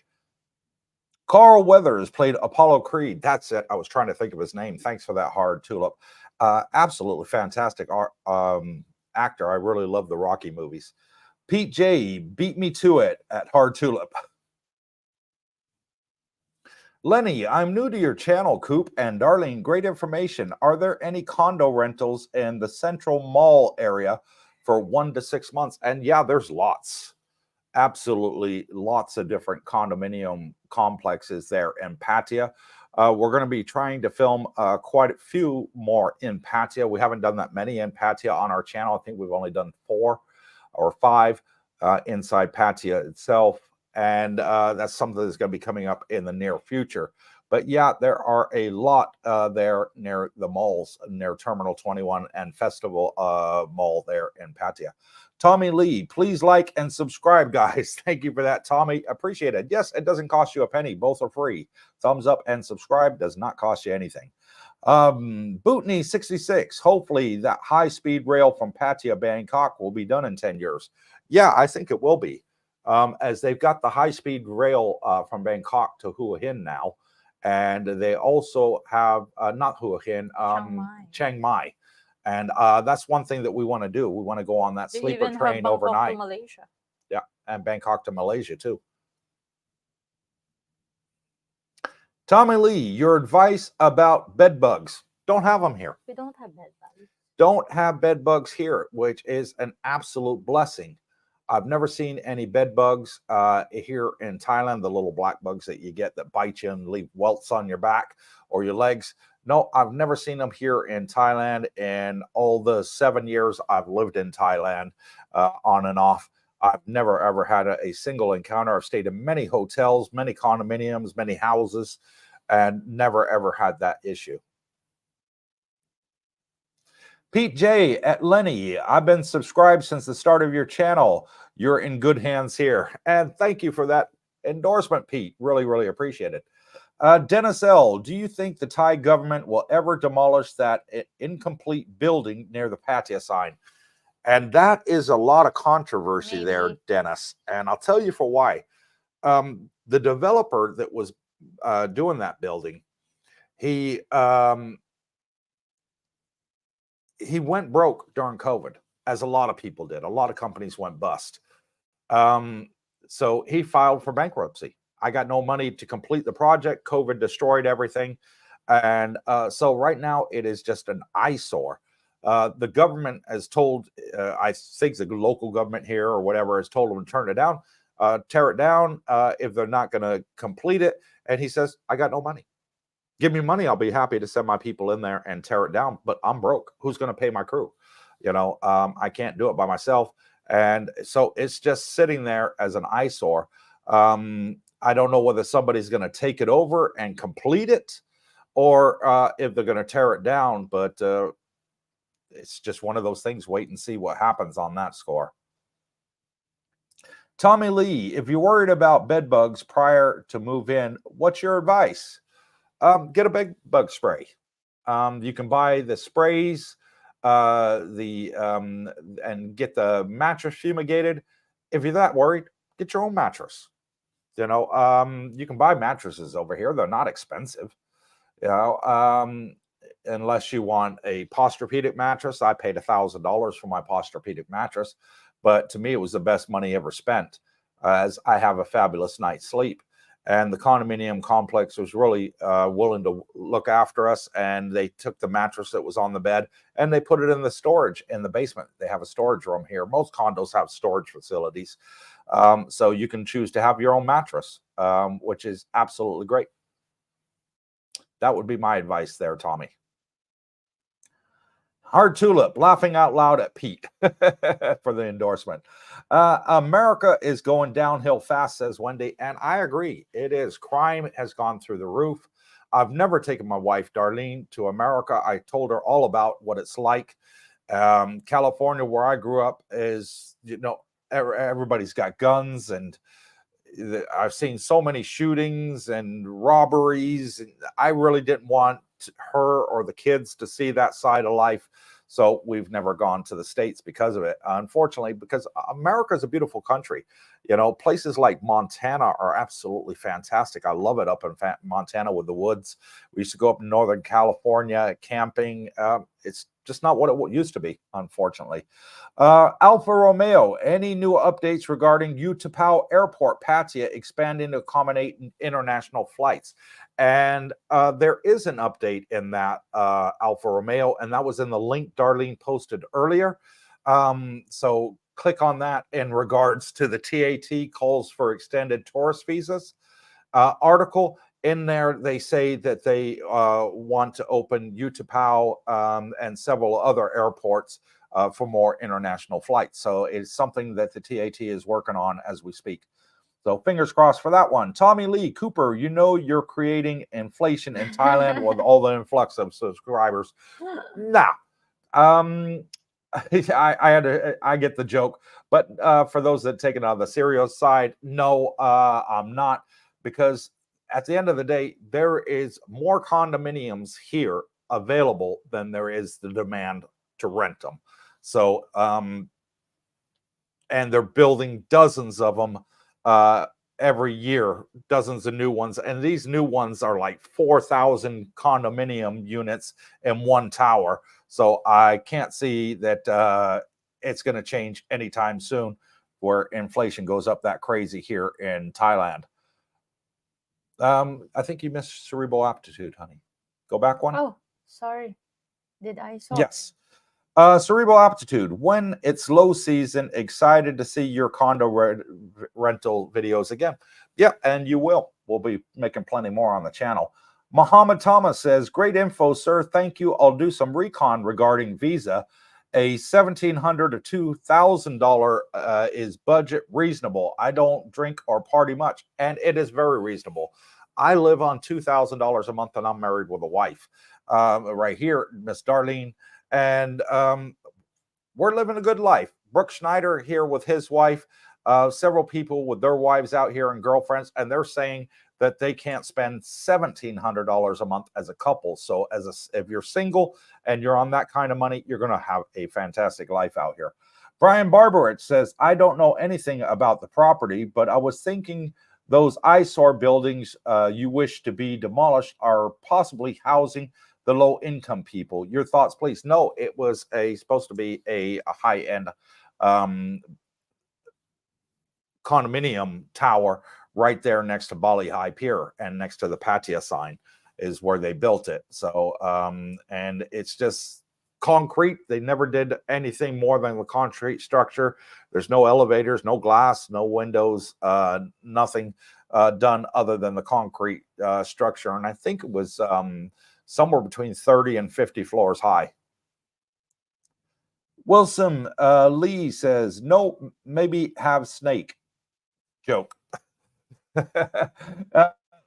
Carl Weathers played Apollo Creed. That's it. I was trying to think of his name. Thanks for that, Hard Tulip. Absolutely fantastic actor. I really love the Rocky movies. Pete J. beat me to it at Hard Tulip. Lenny, I'm new to your channel, Coop and Darlene. Great information. Are there any condo rentals in the Central Mall area for 1 to 6 months? And yeah, there's lots. Absolutely lots of different condominium complexes there in Pattaya. We're going to be trying to film quite a few more in Pattaya. We haven't done that many in Pattaya on our channel. I think we've only done 4 or 5 inside Pattaya itself. And that's something that's going to be coming up in the near future. But yeah, there are a lot there near the malls, near Terminal 21 and Festival Mall there in Pattaya. Tommy Lee, please like and subscribe, guys. Thank you for that, Tommy. Appreciate it. Yes, it doesn't cost you a penny. Both are free. Thumbs up and subscribe does not cost you anything. Bootney 66. Hopefully that high-speed rail from Pattaya, Bangkok will be done in 10 years. Yeah, I think it will be. As they've got the high-speed rail from Bangkok to Hua Hin now. And they also have, not Hua Hin, Chiang Mai. And that's one thing that we want to do. We want to go on that sleeper train overnight. To Malaysia. Yeah, and Bangkok to Malaysia too. Tommy Lee, your advice about bed bugs. Don't have them here. We don't have bed bugs. Don't have bed bugs here, which is an absolute blessing. I've never seen any bed bugs here in Thailand, the little black bugs that you get that bite you and leave welts on your back or your legs. No, I've never seen them here in Thailand in all the 7 years I've lived in Thailand, on and off. I've never, ever had a single encounter. I've stayed in many hotels, many condominiums, many houses, and never, ever had that issue. Pete J. at Lenny, I've been subscribed since the start of your channel. You're in good hands here. And thank you for that endorsement, Pete. Really, really appreciate it. Dennis L., do you think the Thai government will ever demolish that incomplete building near the Pattaya sign? And that is a lot of controversy there, Dennis. And I'll tell you for why. The developer that was doing that building, he went broke during COVID, as a lot of people did. A lot of companies went bust. So he filed for bankruptcy. I got no money to complete the project. COVID destroyed everything. And so right now it is just an eyesore. The government has told, I think the local government here or whatever has told them to turn it down, tear it down if they're not going to complete it. And he says, I got no money. Give me money. I'll be happy to send my people in there and tear it down. But I'm broke. Who's going to pay my crew? I can't do it by myself. And so it's just sitting there as an eyesore. I don't know whether somebody's going to take it over and complete it or if they're going to tear it down. But it's just one of those things. Wait and see what happens on that score. Tommy Lee, if you're worried about bed bugs prior to move in, what's your advice? Get a bed bug spray. You can buy the sprays, and get the mattress fumigated. If you're that worried, get your own mattress. You can buy mattresses over here. They're not expensive. Unless you want a Posturepedic mattress. I paid $1,000 for my Posturepedic mattress, but to me, it was the best money ever spent, as I have a fabulous night's sleep. And the condominium complex was really willing to look after us, and they took the mattress that was on the bed and they put it in the storage in the basement. They have a storage room here. Most condos have storage facilities, so you can choose to have your own mattress, which is absolutely great. That would be my advice there, Tommy. Hard Tulip, laughing out loud at Pete for the endorsement. America is going downhill fast, says Wendy, and I agree. It is. Crime has gone through the roof. I've never taken my wife, Darlene, to America. I told her all about what it's like. California, where I grew up, is, everybody's got guns, and I've seen so many shootings and robberies. And I really didn't want her or the kids to see that side of life. So we've never gone to the States because of it, unfortunately, because America is a beautiful country. Places like Montana are absolutely fantastic. I love it up in Montana with the woods. We used to go up in Northern California camping. It's just not what it used to be, unfortunately. Alfa Romeo, any new updates regarding Utapao Airport, Pattaya, expanding to accommodate international flights? And there is an update in that, Alfa Romeo, and that was in the link Darlene posted earlier. So click on that in regards to the TAT calls for extended tourist visas article. In there, they say that they want to open Utapao and several other airports for more international flights. So it's something that the TAT is working on as we speak. So fingers crossed for that one. Tommy Lee, Cooper, you're creating inflation in Thailand with all the influx of subscribers. Nah. I get the joke, but for those that take it on the serious side, no, I'm not, because at the end of the day, there is more condominiums here available than there is the demand to rent them. So, and they're building dozens of them every year, dozens of new ones. And these new ones are like 4,000 condominium units in one tower. So I can't see that it's going to change anytime soon, where inflation goes up that crazy here in Thailand. I think you missed cerebral aptitude, honey. Go back one. Oh, sorry. Did I saw? Yes. Cerebral aptitude. When it's low season, excited to see your condo rental videos again. Yeah, and you will. We'll be making plenty more on the channel. Muhammad Thomas says, great info, sir. Thank you. I'll do some recon regarding visa. A $1,700 to $2,000 is budget reasonable. I don't drink or party much, and it is very reasonable. I live on $2,000 a month, and I'm married with a wife right here, Miss Darlene. And we're living a good life. Brooke Schneider here with his wife, several people with their wives out here and girlfriends, and they're saying that they can't spend $1,700 a month as a couple. So if you're single and you're on that kind of money, you're going to have a fantastic life out here. Brian Barberich says, I don't know anything about the property, but I was thinking those eyesore buildings you wish to be demolished are possibly housing the low-income people. Your thoughts, please. No, it was supposed to be a high-end condominium tower right there next to Bali High Pier and next to the Pattaya sign is where they built it. So, and it's just concrete. They never did anything more than the concrete structure. There's no elevators, no glass, no windows, nothing done other than the concrete structure. And I think it was somewhere between 30 and 50 floors high. Wilson Lee says, no, maybe have snake. Joke.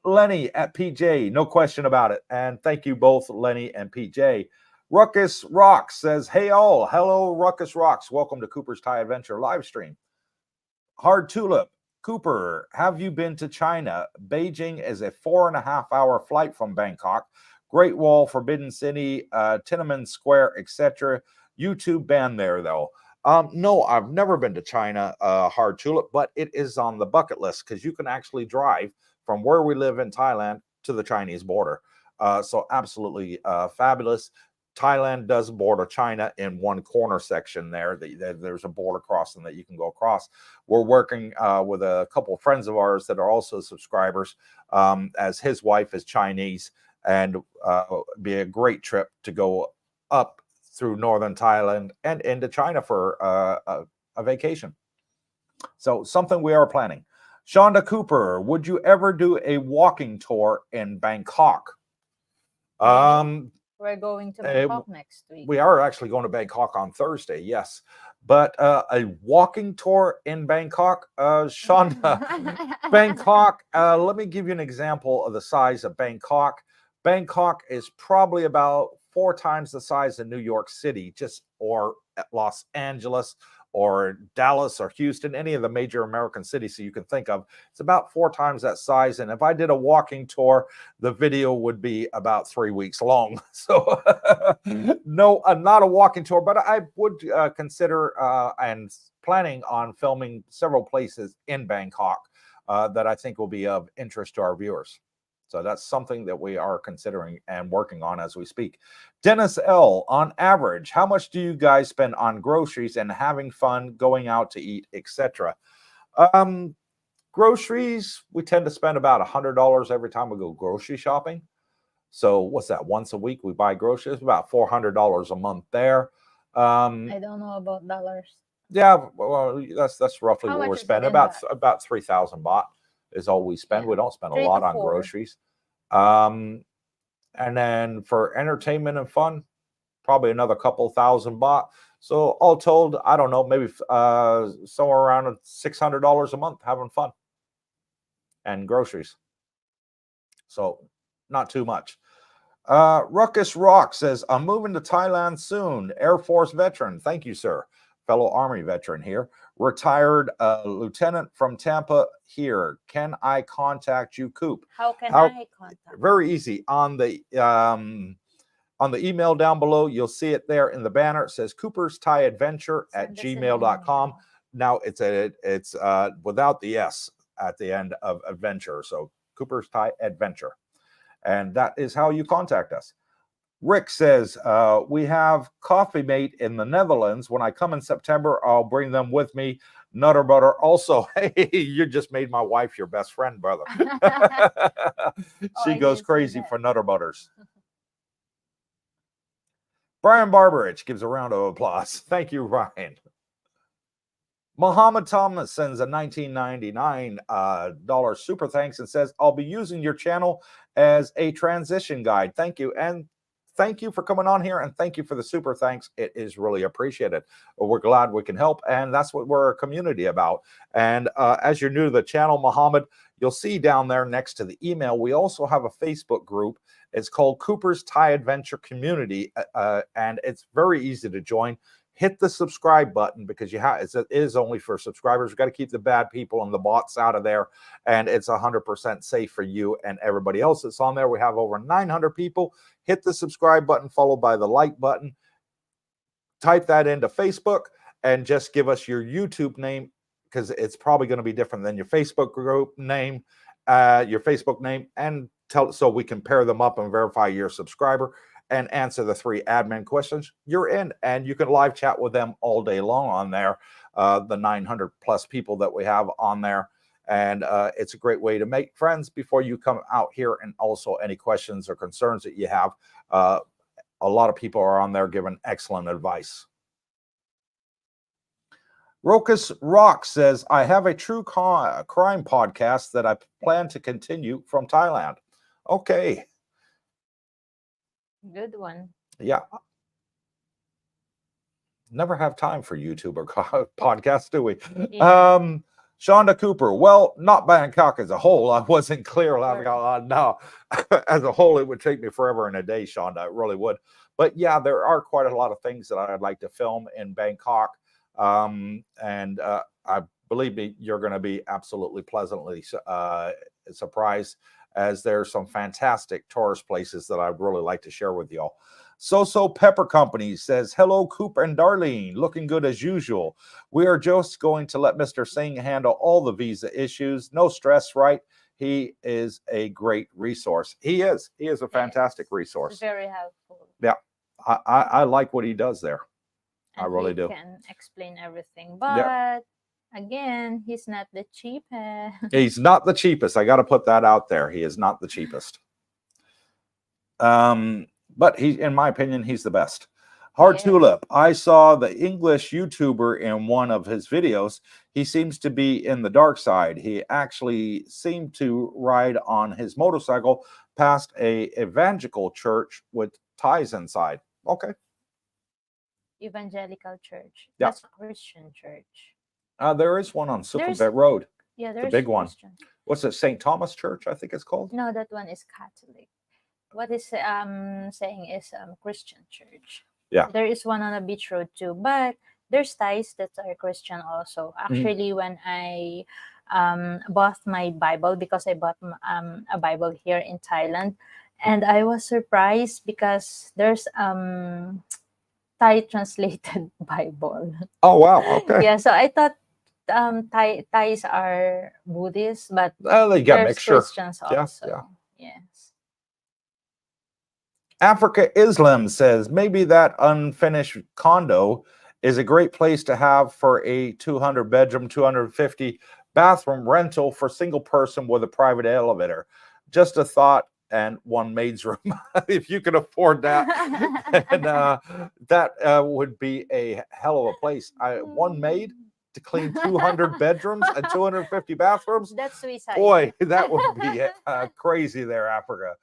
Lenny at PJ, no question about it. And thank you both, Lenny and PJ. Ruckus Rocks says, hey all, hello Ruckus Rocks. Welcome to Cooper's Thai Adventure live stream. Hard Tulip. Cooper, have you been to China? Beijing is a 4.5-hour flight from Bangkok. Great Wall, Forbidden City, Tiananmen Square, etc. YouTube banned there, though. No, I've never been to China, Hard Tulip, but it is on the bucket list because you can actually drive from where we live in Thailand to the Chinese border. So absolutely fabulous. Thailand does border China in one corner section there. There's a border crossing that you can go across. We're working with a couple of friends of ours that are also subscribers, as his wife is Chinese, and be a great trip to go up through northern Thailand and into China for a vacation. So something we are planning. Shonda Cooper, would you ever do a walking tour in Bangkok? We're going to Bangkok next week. We are actually going to Bangkok on Thursday, yes. But a walking tour in Bangkok, Shonda, Bangkok, let me give you an example of the size of Bangkok. Bangkok is probably about 4 times the size of New York City, or Los Angeles, or Dallas, or Houston, any of the major American cities that you can think of. It's about 4 times that size. And if I did a walking tour, the video would be about 3 weeks long. So no, not a walking tour, but I would consider and planning on filming several places in Bangkok that I think will be of interest to our viewers. So that's something that we are considering and working on as we speak. Dennis L., on average, how much do you guys spend on groceries and having fun, going out to eat, etc.? Groceries, we tend to spend about $100 every time we go grocery shopping. So what's that? Once a week we buy groceries, about $400 a month there. I don't know about dollars. Yeah, well, that's roughly How what much we're is it spending. in About 3,000 baht is all we spend. Yeah. We don't spend a 3 to lot on 4. groceries. And then for entertainment and fun, probably another couple thousand baht. So all told, I don't know, maybe somewhere around $600 a month having fun and groceries. So not too much. Ruckus Rock says, I'm moving to Thailand soon. Air Force veteran. Thank you, sir. Fellow Army veteran here. Retired lieutenant from Tampa here. Can I contact you, Coop? How can I contact? Very easy. On the email down below, you'll see it there in the banner. It says Cooper's Thai Adventure at gmail.com. Now it's without the S at the end of adventure. So Cooper's Thai Adventure. And that is how you contact us. Rick says, we have Coffee Mate in the Netherlands. When I come in September, I'll bring them with me. Nutter Butter also. Hey, you just made my wife your best friend, brother. She goes crazy for Nutter Butters. Brian Barberich gives a round of applause. Thank you, Brian. Muhammad Thomas sends a $19.99 super thanks and says, I'll be using your channel as a transition guide. Thank you. And thank you for coming on here, and thank you for the super thanks. It is really appreciated. We're glad we can help, and that's what we're a community about. And as you're new to the channel, Muhammad, you'll see down there next to the email, we also have a Facebook group. It's called Cooper's Thai Adventure Community, and it's very easy to join. Hit the subscribe button because it is only for subscribers. We've got to keep the bad people and the bots out of there, and it's 100% safe for you and everybody else that's on there. We have over 900 people. Hit the subscribe button followed by the like button. Type that into Facebook and just give us your YouTube name, because it's probably going to be different than your Facebook group name, and so we can pair them up and verify you're a subscriber and answer the 3 admin questions. You're in, and you can live chat with them all day long on there, the 900 plus people that we have on there. And it's a great way to make friends before you come out here, and also any questions or concerns that you have. A lot of people are on there giving excellent advice. Rokus Rock says, I have a true crime podcast that I plan to continue from Thailand. Okay. Good one. Yeah. Never have time for YouTube or podcasts, do we? Yeah. Shonda Cooper, well, not Bangkok as a whole. I wasn't clear. No, as a whole, it would take me forever and a day, Shonda. It really would. But yeah, there are quite a lot of things that I'd like to film in Bangkok. And I believe me, you're going to be absolutely pleasantly surprised, as there's some fantastic tourist places that I'd really like to share with y'all. So Pepper Company says, hello, Cooper and Darlene, looking good as usual. We are just going to let Mr. Singh handle all the visa issues. No stress, right? He is a great resource. He is a fantastic resource. Very helpful. Yeah, I like what he does there. And I really do. Can explain everything, but again, he's not the cheapest. He's not the cheapest. I got to put that out there. He is not the cheapest. But he, in my opinion, he's the best. Hard Tulip. I saw the English YouTuber in one of his videos. He seems to be in the dark side. He actually seemed to ride on his motorcycle past a evangelical church with ties inside. Okay. Evangelical church. Yeah. That's a Christian church. There is one on Sukhumvit Road. Yeah, there's the big Christian. One. What's it? St. Thomas Church, I think it's called. No, that one is Catholic. What is saying is Christian church. Yeah. There is one on a beach road too, but there's ties that are Christian also. Actually, when I bought my Bible, because I bought a Bible here in Thailand, and I was surprised because there's Thai translated Bible. Oh wow! Okay. Yeah, so I thought Thais are Buddhists, but they got there's mixture. Christians also. Yeah. Yes. Africa Islam says maybe that unfinished condo is a great place to have for a 200 bedroom, 250 bathroom rental for single person with a private elevator. Just a thought. And one maid's room, if you can afford that, and that would be a hell of a place. One maid to clean 200 bedrooms and 250 bathrooms. That's suicide. Boy, that would be crazy there, Africa.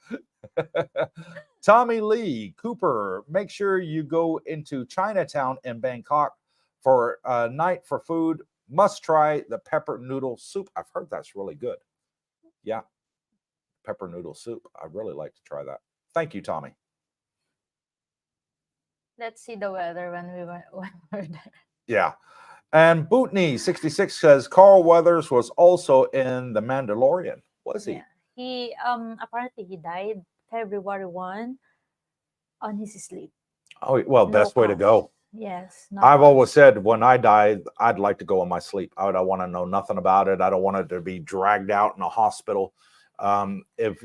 Tommy Lee Cooper, make sure you go into Chinatown in Bangkok for a night for food. Must try the pepper noodle soup. I've heard that's really good. Yeah. Pepper noodle soup. I'd really like to try that. Thank you, Tommy. Let's see the weather when we're there. Yeah. And Bootney 66 says Carl Weathers was also in The Mandalorian. Was he? Yeah. He apparently he died February 1 on his sleep. Oh well, best way to go. Yes. I've always said when I die, I'd like to go in my sleep. I don't want to know nothing about it. I don't want it to be dragged out in a hospital. If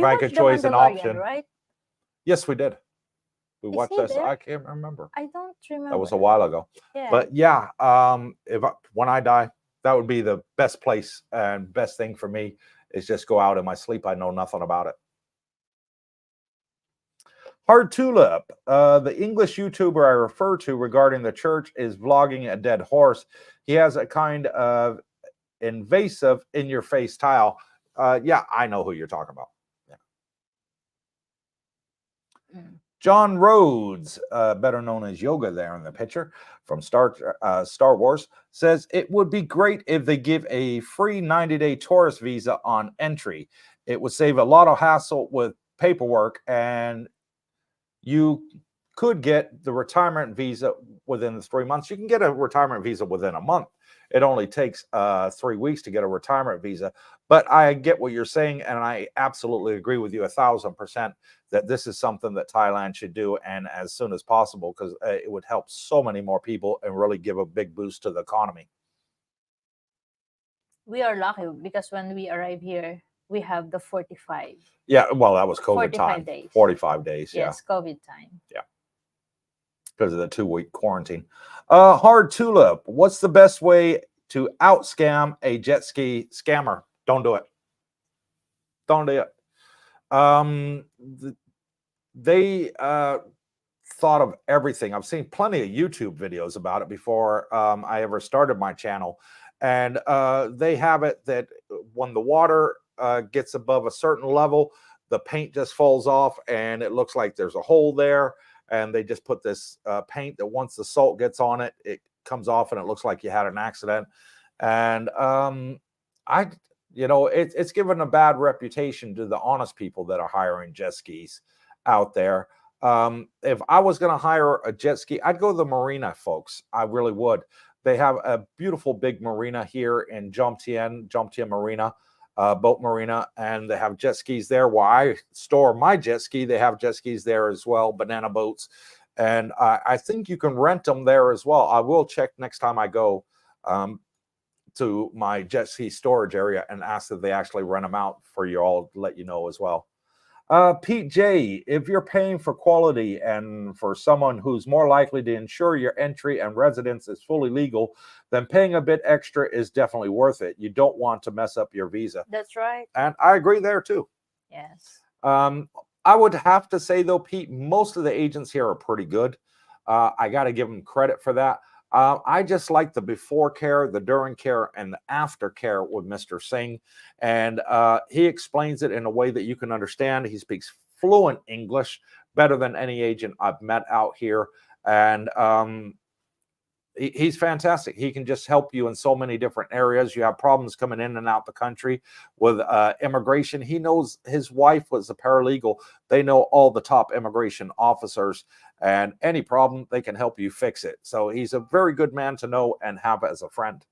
I could choose an option, right? Yes, we did. We watched this. I can't remember. I don't remember. That was a while ago. Yeah. But yeah, when I die, that would be the best place and best thing for me is just go out in my sleep. I know nothing about it. Hard Tulip, the English YouTuber I refer to regarding the church is vlogging a dead horse. He has a kind of invasive in-your-face style. Yeah, I know who you're talking about. Yeah. John Rhodes, better known as Yoga there in the picture from Star Wars, says it would be great if they give a free 90-day tourist visa on entry. It would save a lot of hassle with paperwork, and you could get the retirement visa within the 3 months. You can get a retirement visa within a month. It only takes 3 weeks to get a retirement visa. But I get what you're saying, and I absolutely agree with you 1,000% that this is something that Thailand should do, and as soon as possible, because it would help so many more people and really give a big boost to the economy. We are lucky because when we arrive here, we have the 45. Yeah, well, that was COVID 45 time. days. 45 days, yeah. Yes, COVID time. Yeah. Because of the 2-week quarantine. Hard Tulip, what's the best way to out-scam a jet ski scammer? Don't do it. Don't do it. They thought of everything. I've seen plenty of YouTube videos about it before I ever started my channel. And they have it that when the water gets above a certain level, the paint just falls off and it looks like there's a hole there. And they just put this paint that once the salt gets on it, it comes off and it looks like you had an accident. And it's given a bad reputation to the honest people that are hiring jet skis out there. If I was going to hire a jet ski, I'd go to the marina, folks. I really would. They have a beautiful big marina here in Jomtien Marina, boat marina, and they have jet skis there. Where I store my jet ski, they have jet skis there as well, banana boats. And I think you can rent them there as well. I will check next time I go to my jet ski storage area and ask if they actually rent them out for you all to let you know as well. Pete J, if you're paying for quality and for someone who's more likely to ensure your entry and residence is fully legal, then paying a bit extra is definitely worth it. You don't want to mess up your visa. That's right. And I agree there too. Yes. I would have to say though, Pete, most of the agents here are pretty good. I got to give them credit for that. I just like the before care, the during care, and the after care with Mr. Singh. And he explains it in a way that you can understand. He speaks fluent English, better than any agent I've met out here. And he's fantastic. He can just help you in so many different areas. You have problems coming in and out the country with immigration. He knows, his wife was a paralegal. They know all the top immigration officers, and any problem, they can help you fix it. So he's a very good man to know and have as a friend.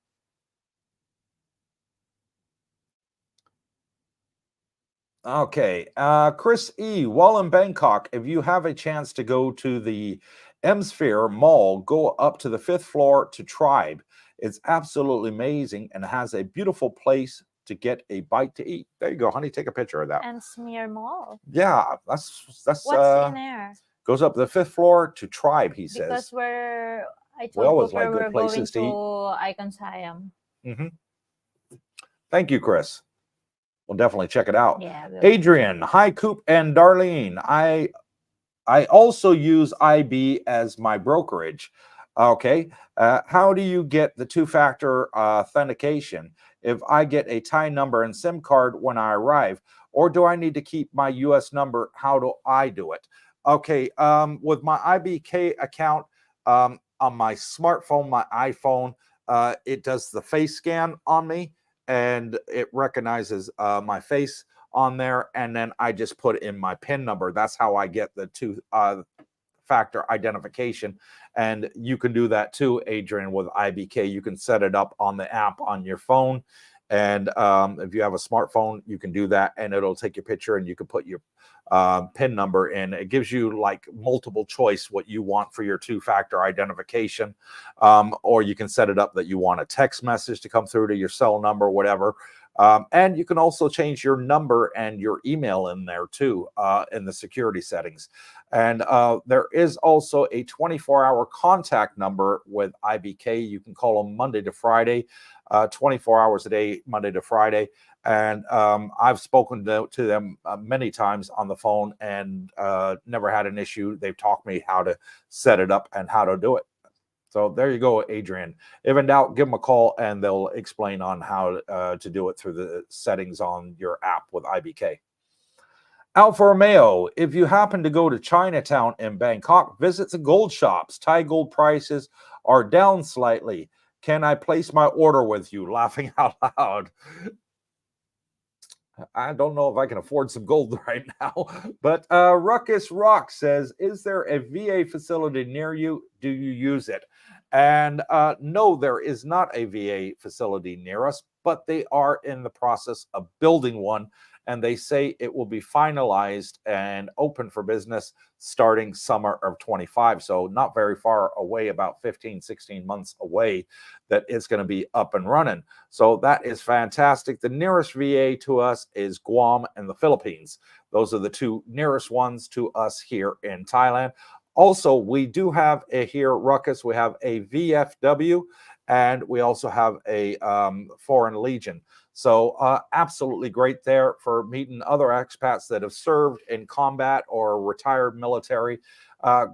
Okay, Chris E, while in Bangkok, if you have a chance to go to the Sphere Mall, go up to the 5th floor to Tribe. It's absolutely amazing and has a beautiful place to get a bite to eat. There you go, honey. Take a picture of that. Smear Mall. Yeah, that's what's in there. Goes up to the 5th floor to Tribe. He says because I we always Cooper like good places to eat. Icon Siam. Thank you, Chris. We'll definitely check it out. Yeah. Adrian, hi, Coop and Darlene. I also use IB as my brokerage. Okay. How do you get the two-factor authentication if I get a Thai number and SIM card when I arrive? Or do I need to keep my US number? How do I do it? Okay. With my IBK account on my smartphone, my iPhone, it does the face scan on me and it recognizes my face on there, and then I just put in my PIN number. That's how I get the two-factor identification. And you can do that too, Adrian, with IBK. You can set it up on the app on your phone. And if you have a smartphone, you can do that, and it'll take your picture, and you can put your PIN number in. It gives you like multiple choice what you want for your two-factor identification, or you can set it up that you want a text message to come through to your cell number, whatever. And you can also change your number and your email in there too, in the security settings. And there is also a 24-hour contact number with IBK. You can call them Monday to Friday, 24 hours a day, Monday to Friday. And I've spoken to them many times on the phone and never had an issue. They've taught me how to set it up and how to do it. So there you go, Adrian. If in doubt, give them a call and they'll explain on how to do it through the settings on your app with IBK. Alfa Romeo, if you happen to go to Chinatown in Bangkok, visit the gold shops. Thai gold prices are down slightly. Can I place my order with you? Laughing out loud. I don't know if I can afford some gold right now, but Ruckus Rock says, is there a VA facility near you? Do you use it? And no, there is not a VA facility near us, but they are in the process of building one. And they say it will be finalized and open for business starting summer of 25. So not very far away, about 15, 16 months away, that it's going to be up and running. So that is fantastic. The nearest VA to us is Guam and the Philippines. Those are the two nearest ones to us here in Thailand. Also, we do have here, Ruckus, we have a VFW, and we also have a Foreign Legion. So absolutely great there for meeting other expats that have served in combat or retired military.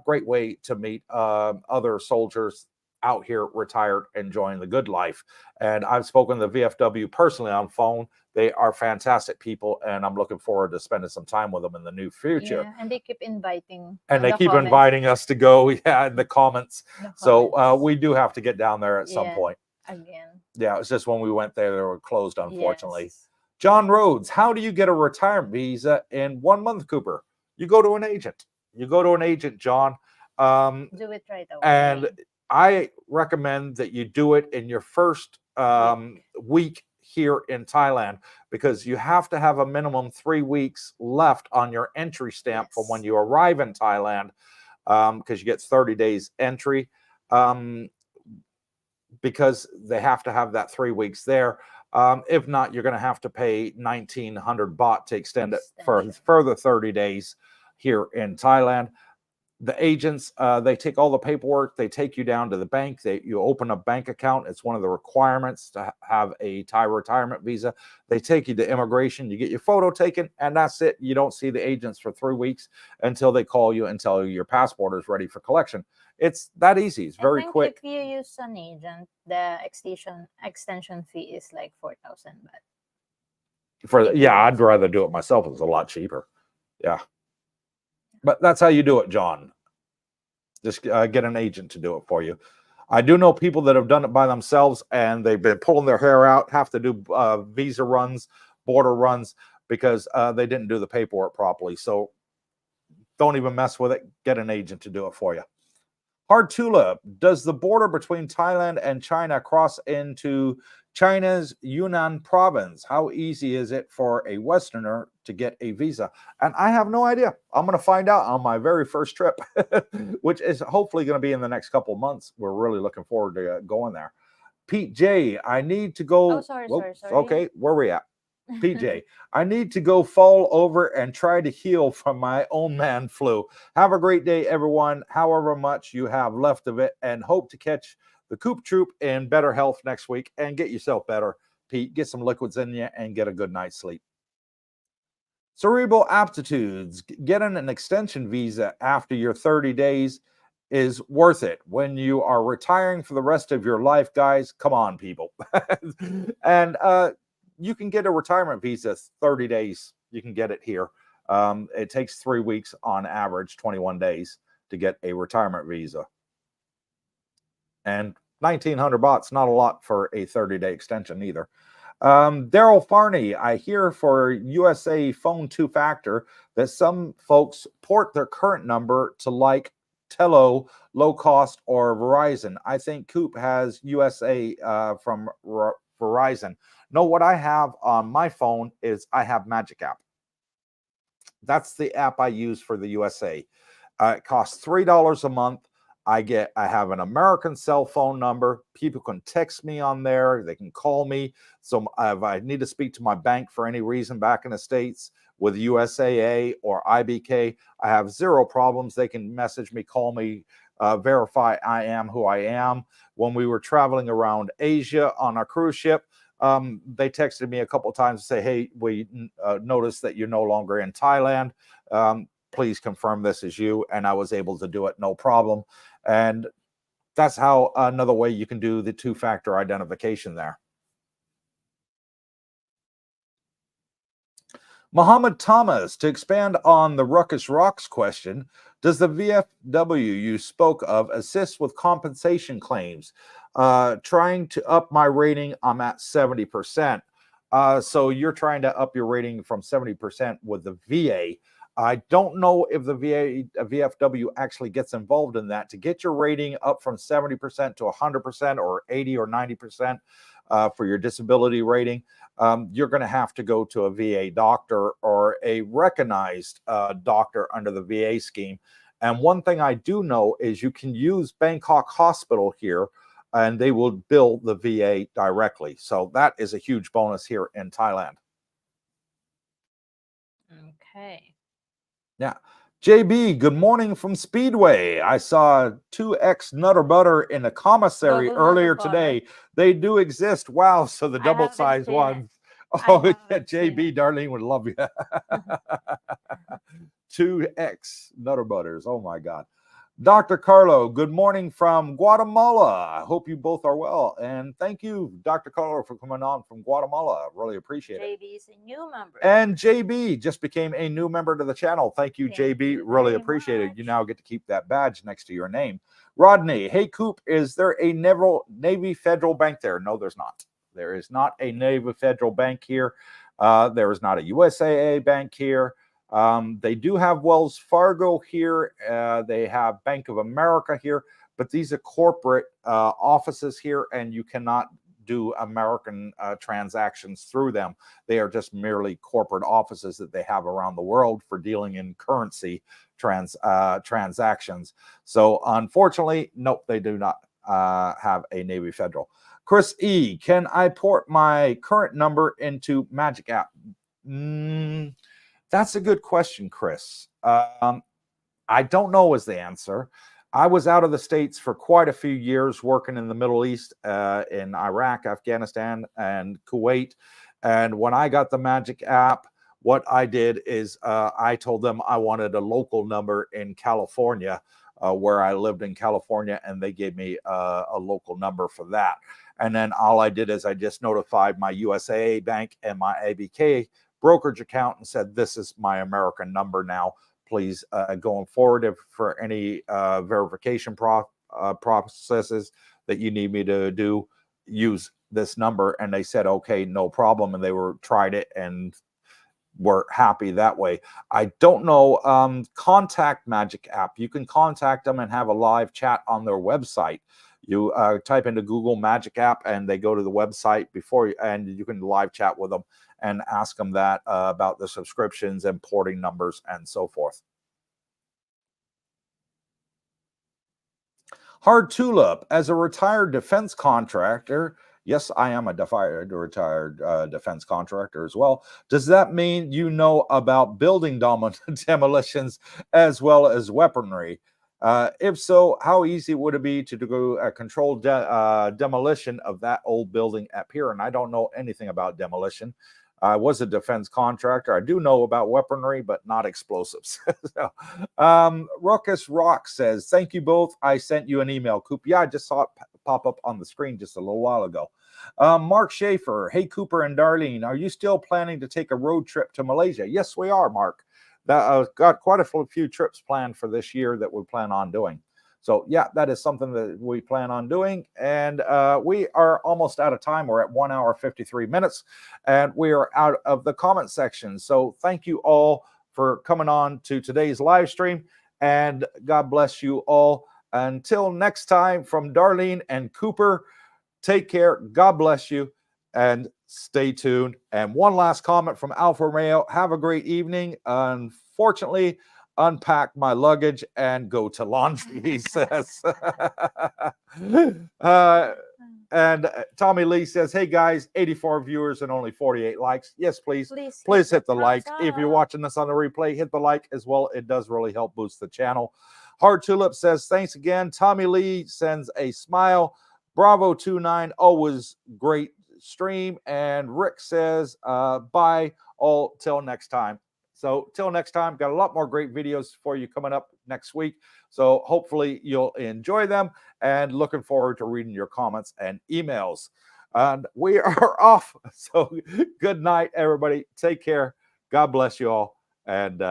Great way to meet other soldiers out here retired, enjoying the good life. And I've spoken to the VFW personally on phone. They are fantastic people, and I'm looking forward to spending some time with them in the near future. Yeah, and they keep inviting. And they keep inviting us to go, yeah, in the comments. So we do have to get down there at some point. Again. Yeah, it's just when we went there, they were closed, unfortunately. Yes. John Rhodes, how do you get a retirement visa in 1 month, Cooper? You go to an agent. You go to an agent, John. Do it right away. And I recommend that you do it in your first week here in Thailand, because you have to have a minimum 3 weeks left on your entry stamp from when you arrive in Thailand, because you get 30 days entry, because they have to have that 3 weeks there. If not, you're going to have to pay 1,900 baht to extend it for further 30 days here in Thailand. The agents, they take all the paperwork, they take you down to the bank, you open a bank account. It's one of the requirements to have a Thai retirement visa. They take you to immigration, you get your photo taken, and that's it. You don't see the agents for 3 weeks until they call you and tell you your passport is ready for collection. It's that easy. It's very quick. If you use an agent, the extension fee is like 4,000 baht. I'd rather do it myself. It's a lot cheaper. Yeah. But that's how you do it, John. Just get an agent to do it for you. I do know people that have done it by themselves, and they've been pulling their hair out, have to do visa runs, border runs, because they didn't do the paperwork properly. So don't even mess with it. Get an agent to do it for you. Hard Tulip, does the border between Thailand and China cross into China's Yunnan province? How easy is it for a Westerner to get a visa? And I have no idea. I'm going to find out on my very first trip, which is hopefully going to be in the next couple of months. We're really looking forward to going there. Pete J, I need to go. Oh, sorry. Okay, where are we at? PJ, I need to go fall over and try to heal from my own man flu. Have a great day, everyone, however much you have left of it, and hope to catch the Coop Troop in better health next week. And get yourself better, Pete. Get some liquids in you and get a good night's sleep. Cerebral Aptitudes, getting an extension visa after your 30 days is worth it when you are retiring for the rest of your life, guys. Come on, people. And you can get a retirement visa 30 days. You can get it here. It takes 3 weeks on average, 21 days to get a retirement visa. And 1,900 baht's not a lot for a 30-day extension either. Daryl Farney, I hear for USAA phone 2-factor that some folks port their current number to like Tello, Low Cost, or Verizon. I think Coop has USAA from Verizon. No, what I have on my phone is I have Magic App. That's the app I use for the USA. It costs $3 a month. I have an American cell phone number. People can text me on there. They can call me. So if I need to speak to my bank for any reason back in the States with USAA or IBK, I have zero problems. They can message me, call me, verify I am who I am. When we were traveling around Asia on a cruise ship, they texted me a couple of times to say, hey, we noticed that you're no longer in Thailand. Please confirm this is you. And I was able to do it, no problem. And that's how another way you can do the 2-factor identification there. Muhammad Thomas, to expand on the Ruckus Rocks question, does the VFW you spoke of assist with compensation claims? Trying to up my rating, I'm at 70%. So you're trying to up your rating from 70% with the VA. I don't know if the VFW actually gets involved in that. To get your rating up from 70% to 100% or 80 or 90% for your disability rating, you're going to have to go to a VA doctor or a recognized doctor under the VA scheme. And one thing I do know is you can use Bangkok Hospital here, and they will bill the VA directly. So that is a huge bonus here in Thailand. Okay. Yeah. JB, good morning from Speedway. I saw 2X Nutter Butter in the commissary earlier today. They do exist. Wow. So the double-sized ones. Oh, yeah, JB, Darlene would love you. 2X Nutter Butters. Oh, my God. Dr. Carlo, good morning from Guatemala. I hope you both are well. And thank you, Dr. Carlo, for coming on from Guatemala. Really appreciate it. JB is a new member. And JB just became a new member to the channel. Thank you, JB. Really appreciate it. You now get to keep that badge next to your name. Rodney, hey, Coop, is there a Navy Federal Bank there? No, there's not. There is not a Navy Federal Bank here. There is not a USAA bank here. They do have Wells Fargo here. They have Bank of America here, but these are corporate offices here, and you cannot do American transactions through them. They are just merely corporate offices that they have around the world for dealing in currency transactions. So unfortunately, nope, they do not have a Navy Federal. Chris E, can I port my current number into Magic App? That's a good question, Chris. I don't know is the answer. I was out of the States for quite a few years working in the Middle East, in Iraq, Afghanistan, and Kuwait. And when I got the Magic app, what I did is I told them I wanted a local number in California, where I lived in California, and they gave me a local number for that. And then all I did is I just notified my USAA bank and my ABK brokerage account and said, this is my American number now. Please, going forward, if for any verification processes that you need me to do, use this number. And they said, okay, no problem. And they tried it and were happy that way. I don't know. Contact Magic app. You can contact them and have a live chat on their website. You type into Google Magic app, and they go to the website and you can live chat with them and ask them that about the subscriptions and porting numbers and so forth. Hard Tulip, as a retired defense contractor, yes, I am a retired defense contractor as well. Does that mean you know about building demolitions as well as weaponry? If so, how easy would it be to do a controlled demolition of that old building up here? And I don't know anything about demolition. I was a defense contractor. I do know about weaponry, but not explosives. Ruckus Rock says, thank you both. I sent you an email, Coop. Yeah, I just saw it pop up on the screen just a little while ago. Mark Schaefer, hey, Cooper and Darlene, are you still planning to take a road trip to Malaysia? Yes, we are, Mark. Got quite a few trips planned for this year that we plan on doing. So yeah, that is something that we plan on doing. And we are almost out of time. We're at 1 hour, 53 minutes, and we are out of the comment section. So thank you all for coming on to today's live stream, and God bless you all. Until next time, from Darlene and Cooper, take care. God bless you, and stay tuned. And one last comment from Alfa Romeo. Have a great evening. Unfortunately, unpack my luggage and go to laundry, he says. And Tommy Lee says, hey guys, 84 viewers and only 48 likes. Yes, please hit the like. If you're watching this on the replay, hit the like as well. It does really help boost the channel. Hard Tulip says, thanks again. Tommy Lee sends a smile. Bravo 29, always great stream. And Rick says, bye all till next time. So till next time, got a lot more great videos for you coming up next week. So hopefully you'll enjoy them, and looking forward to reading your comments and emails. And we are off. So good night, everybody. Take care. God bless you all. And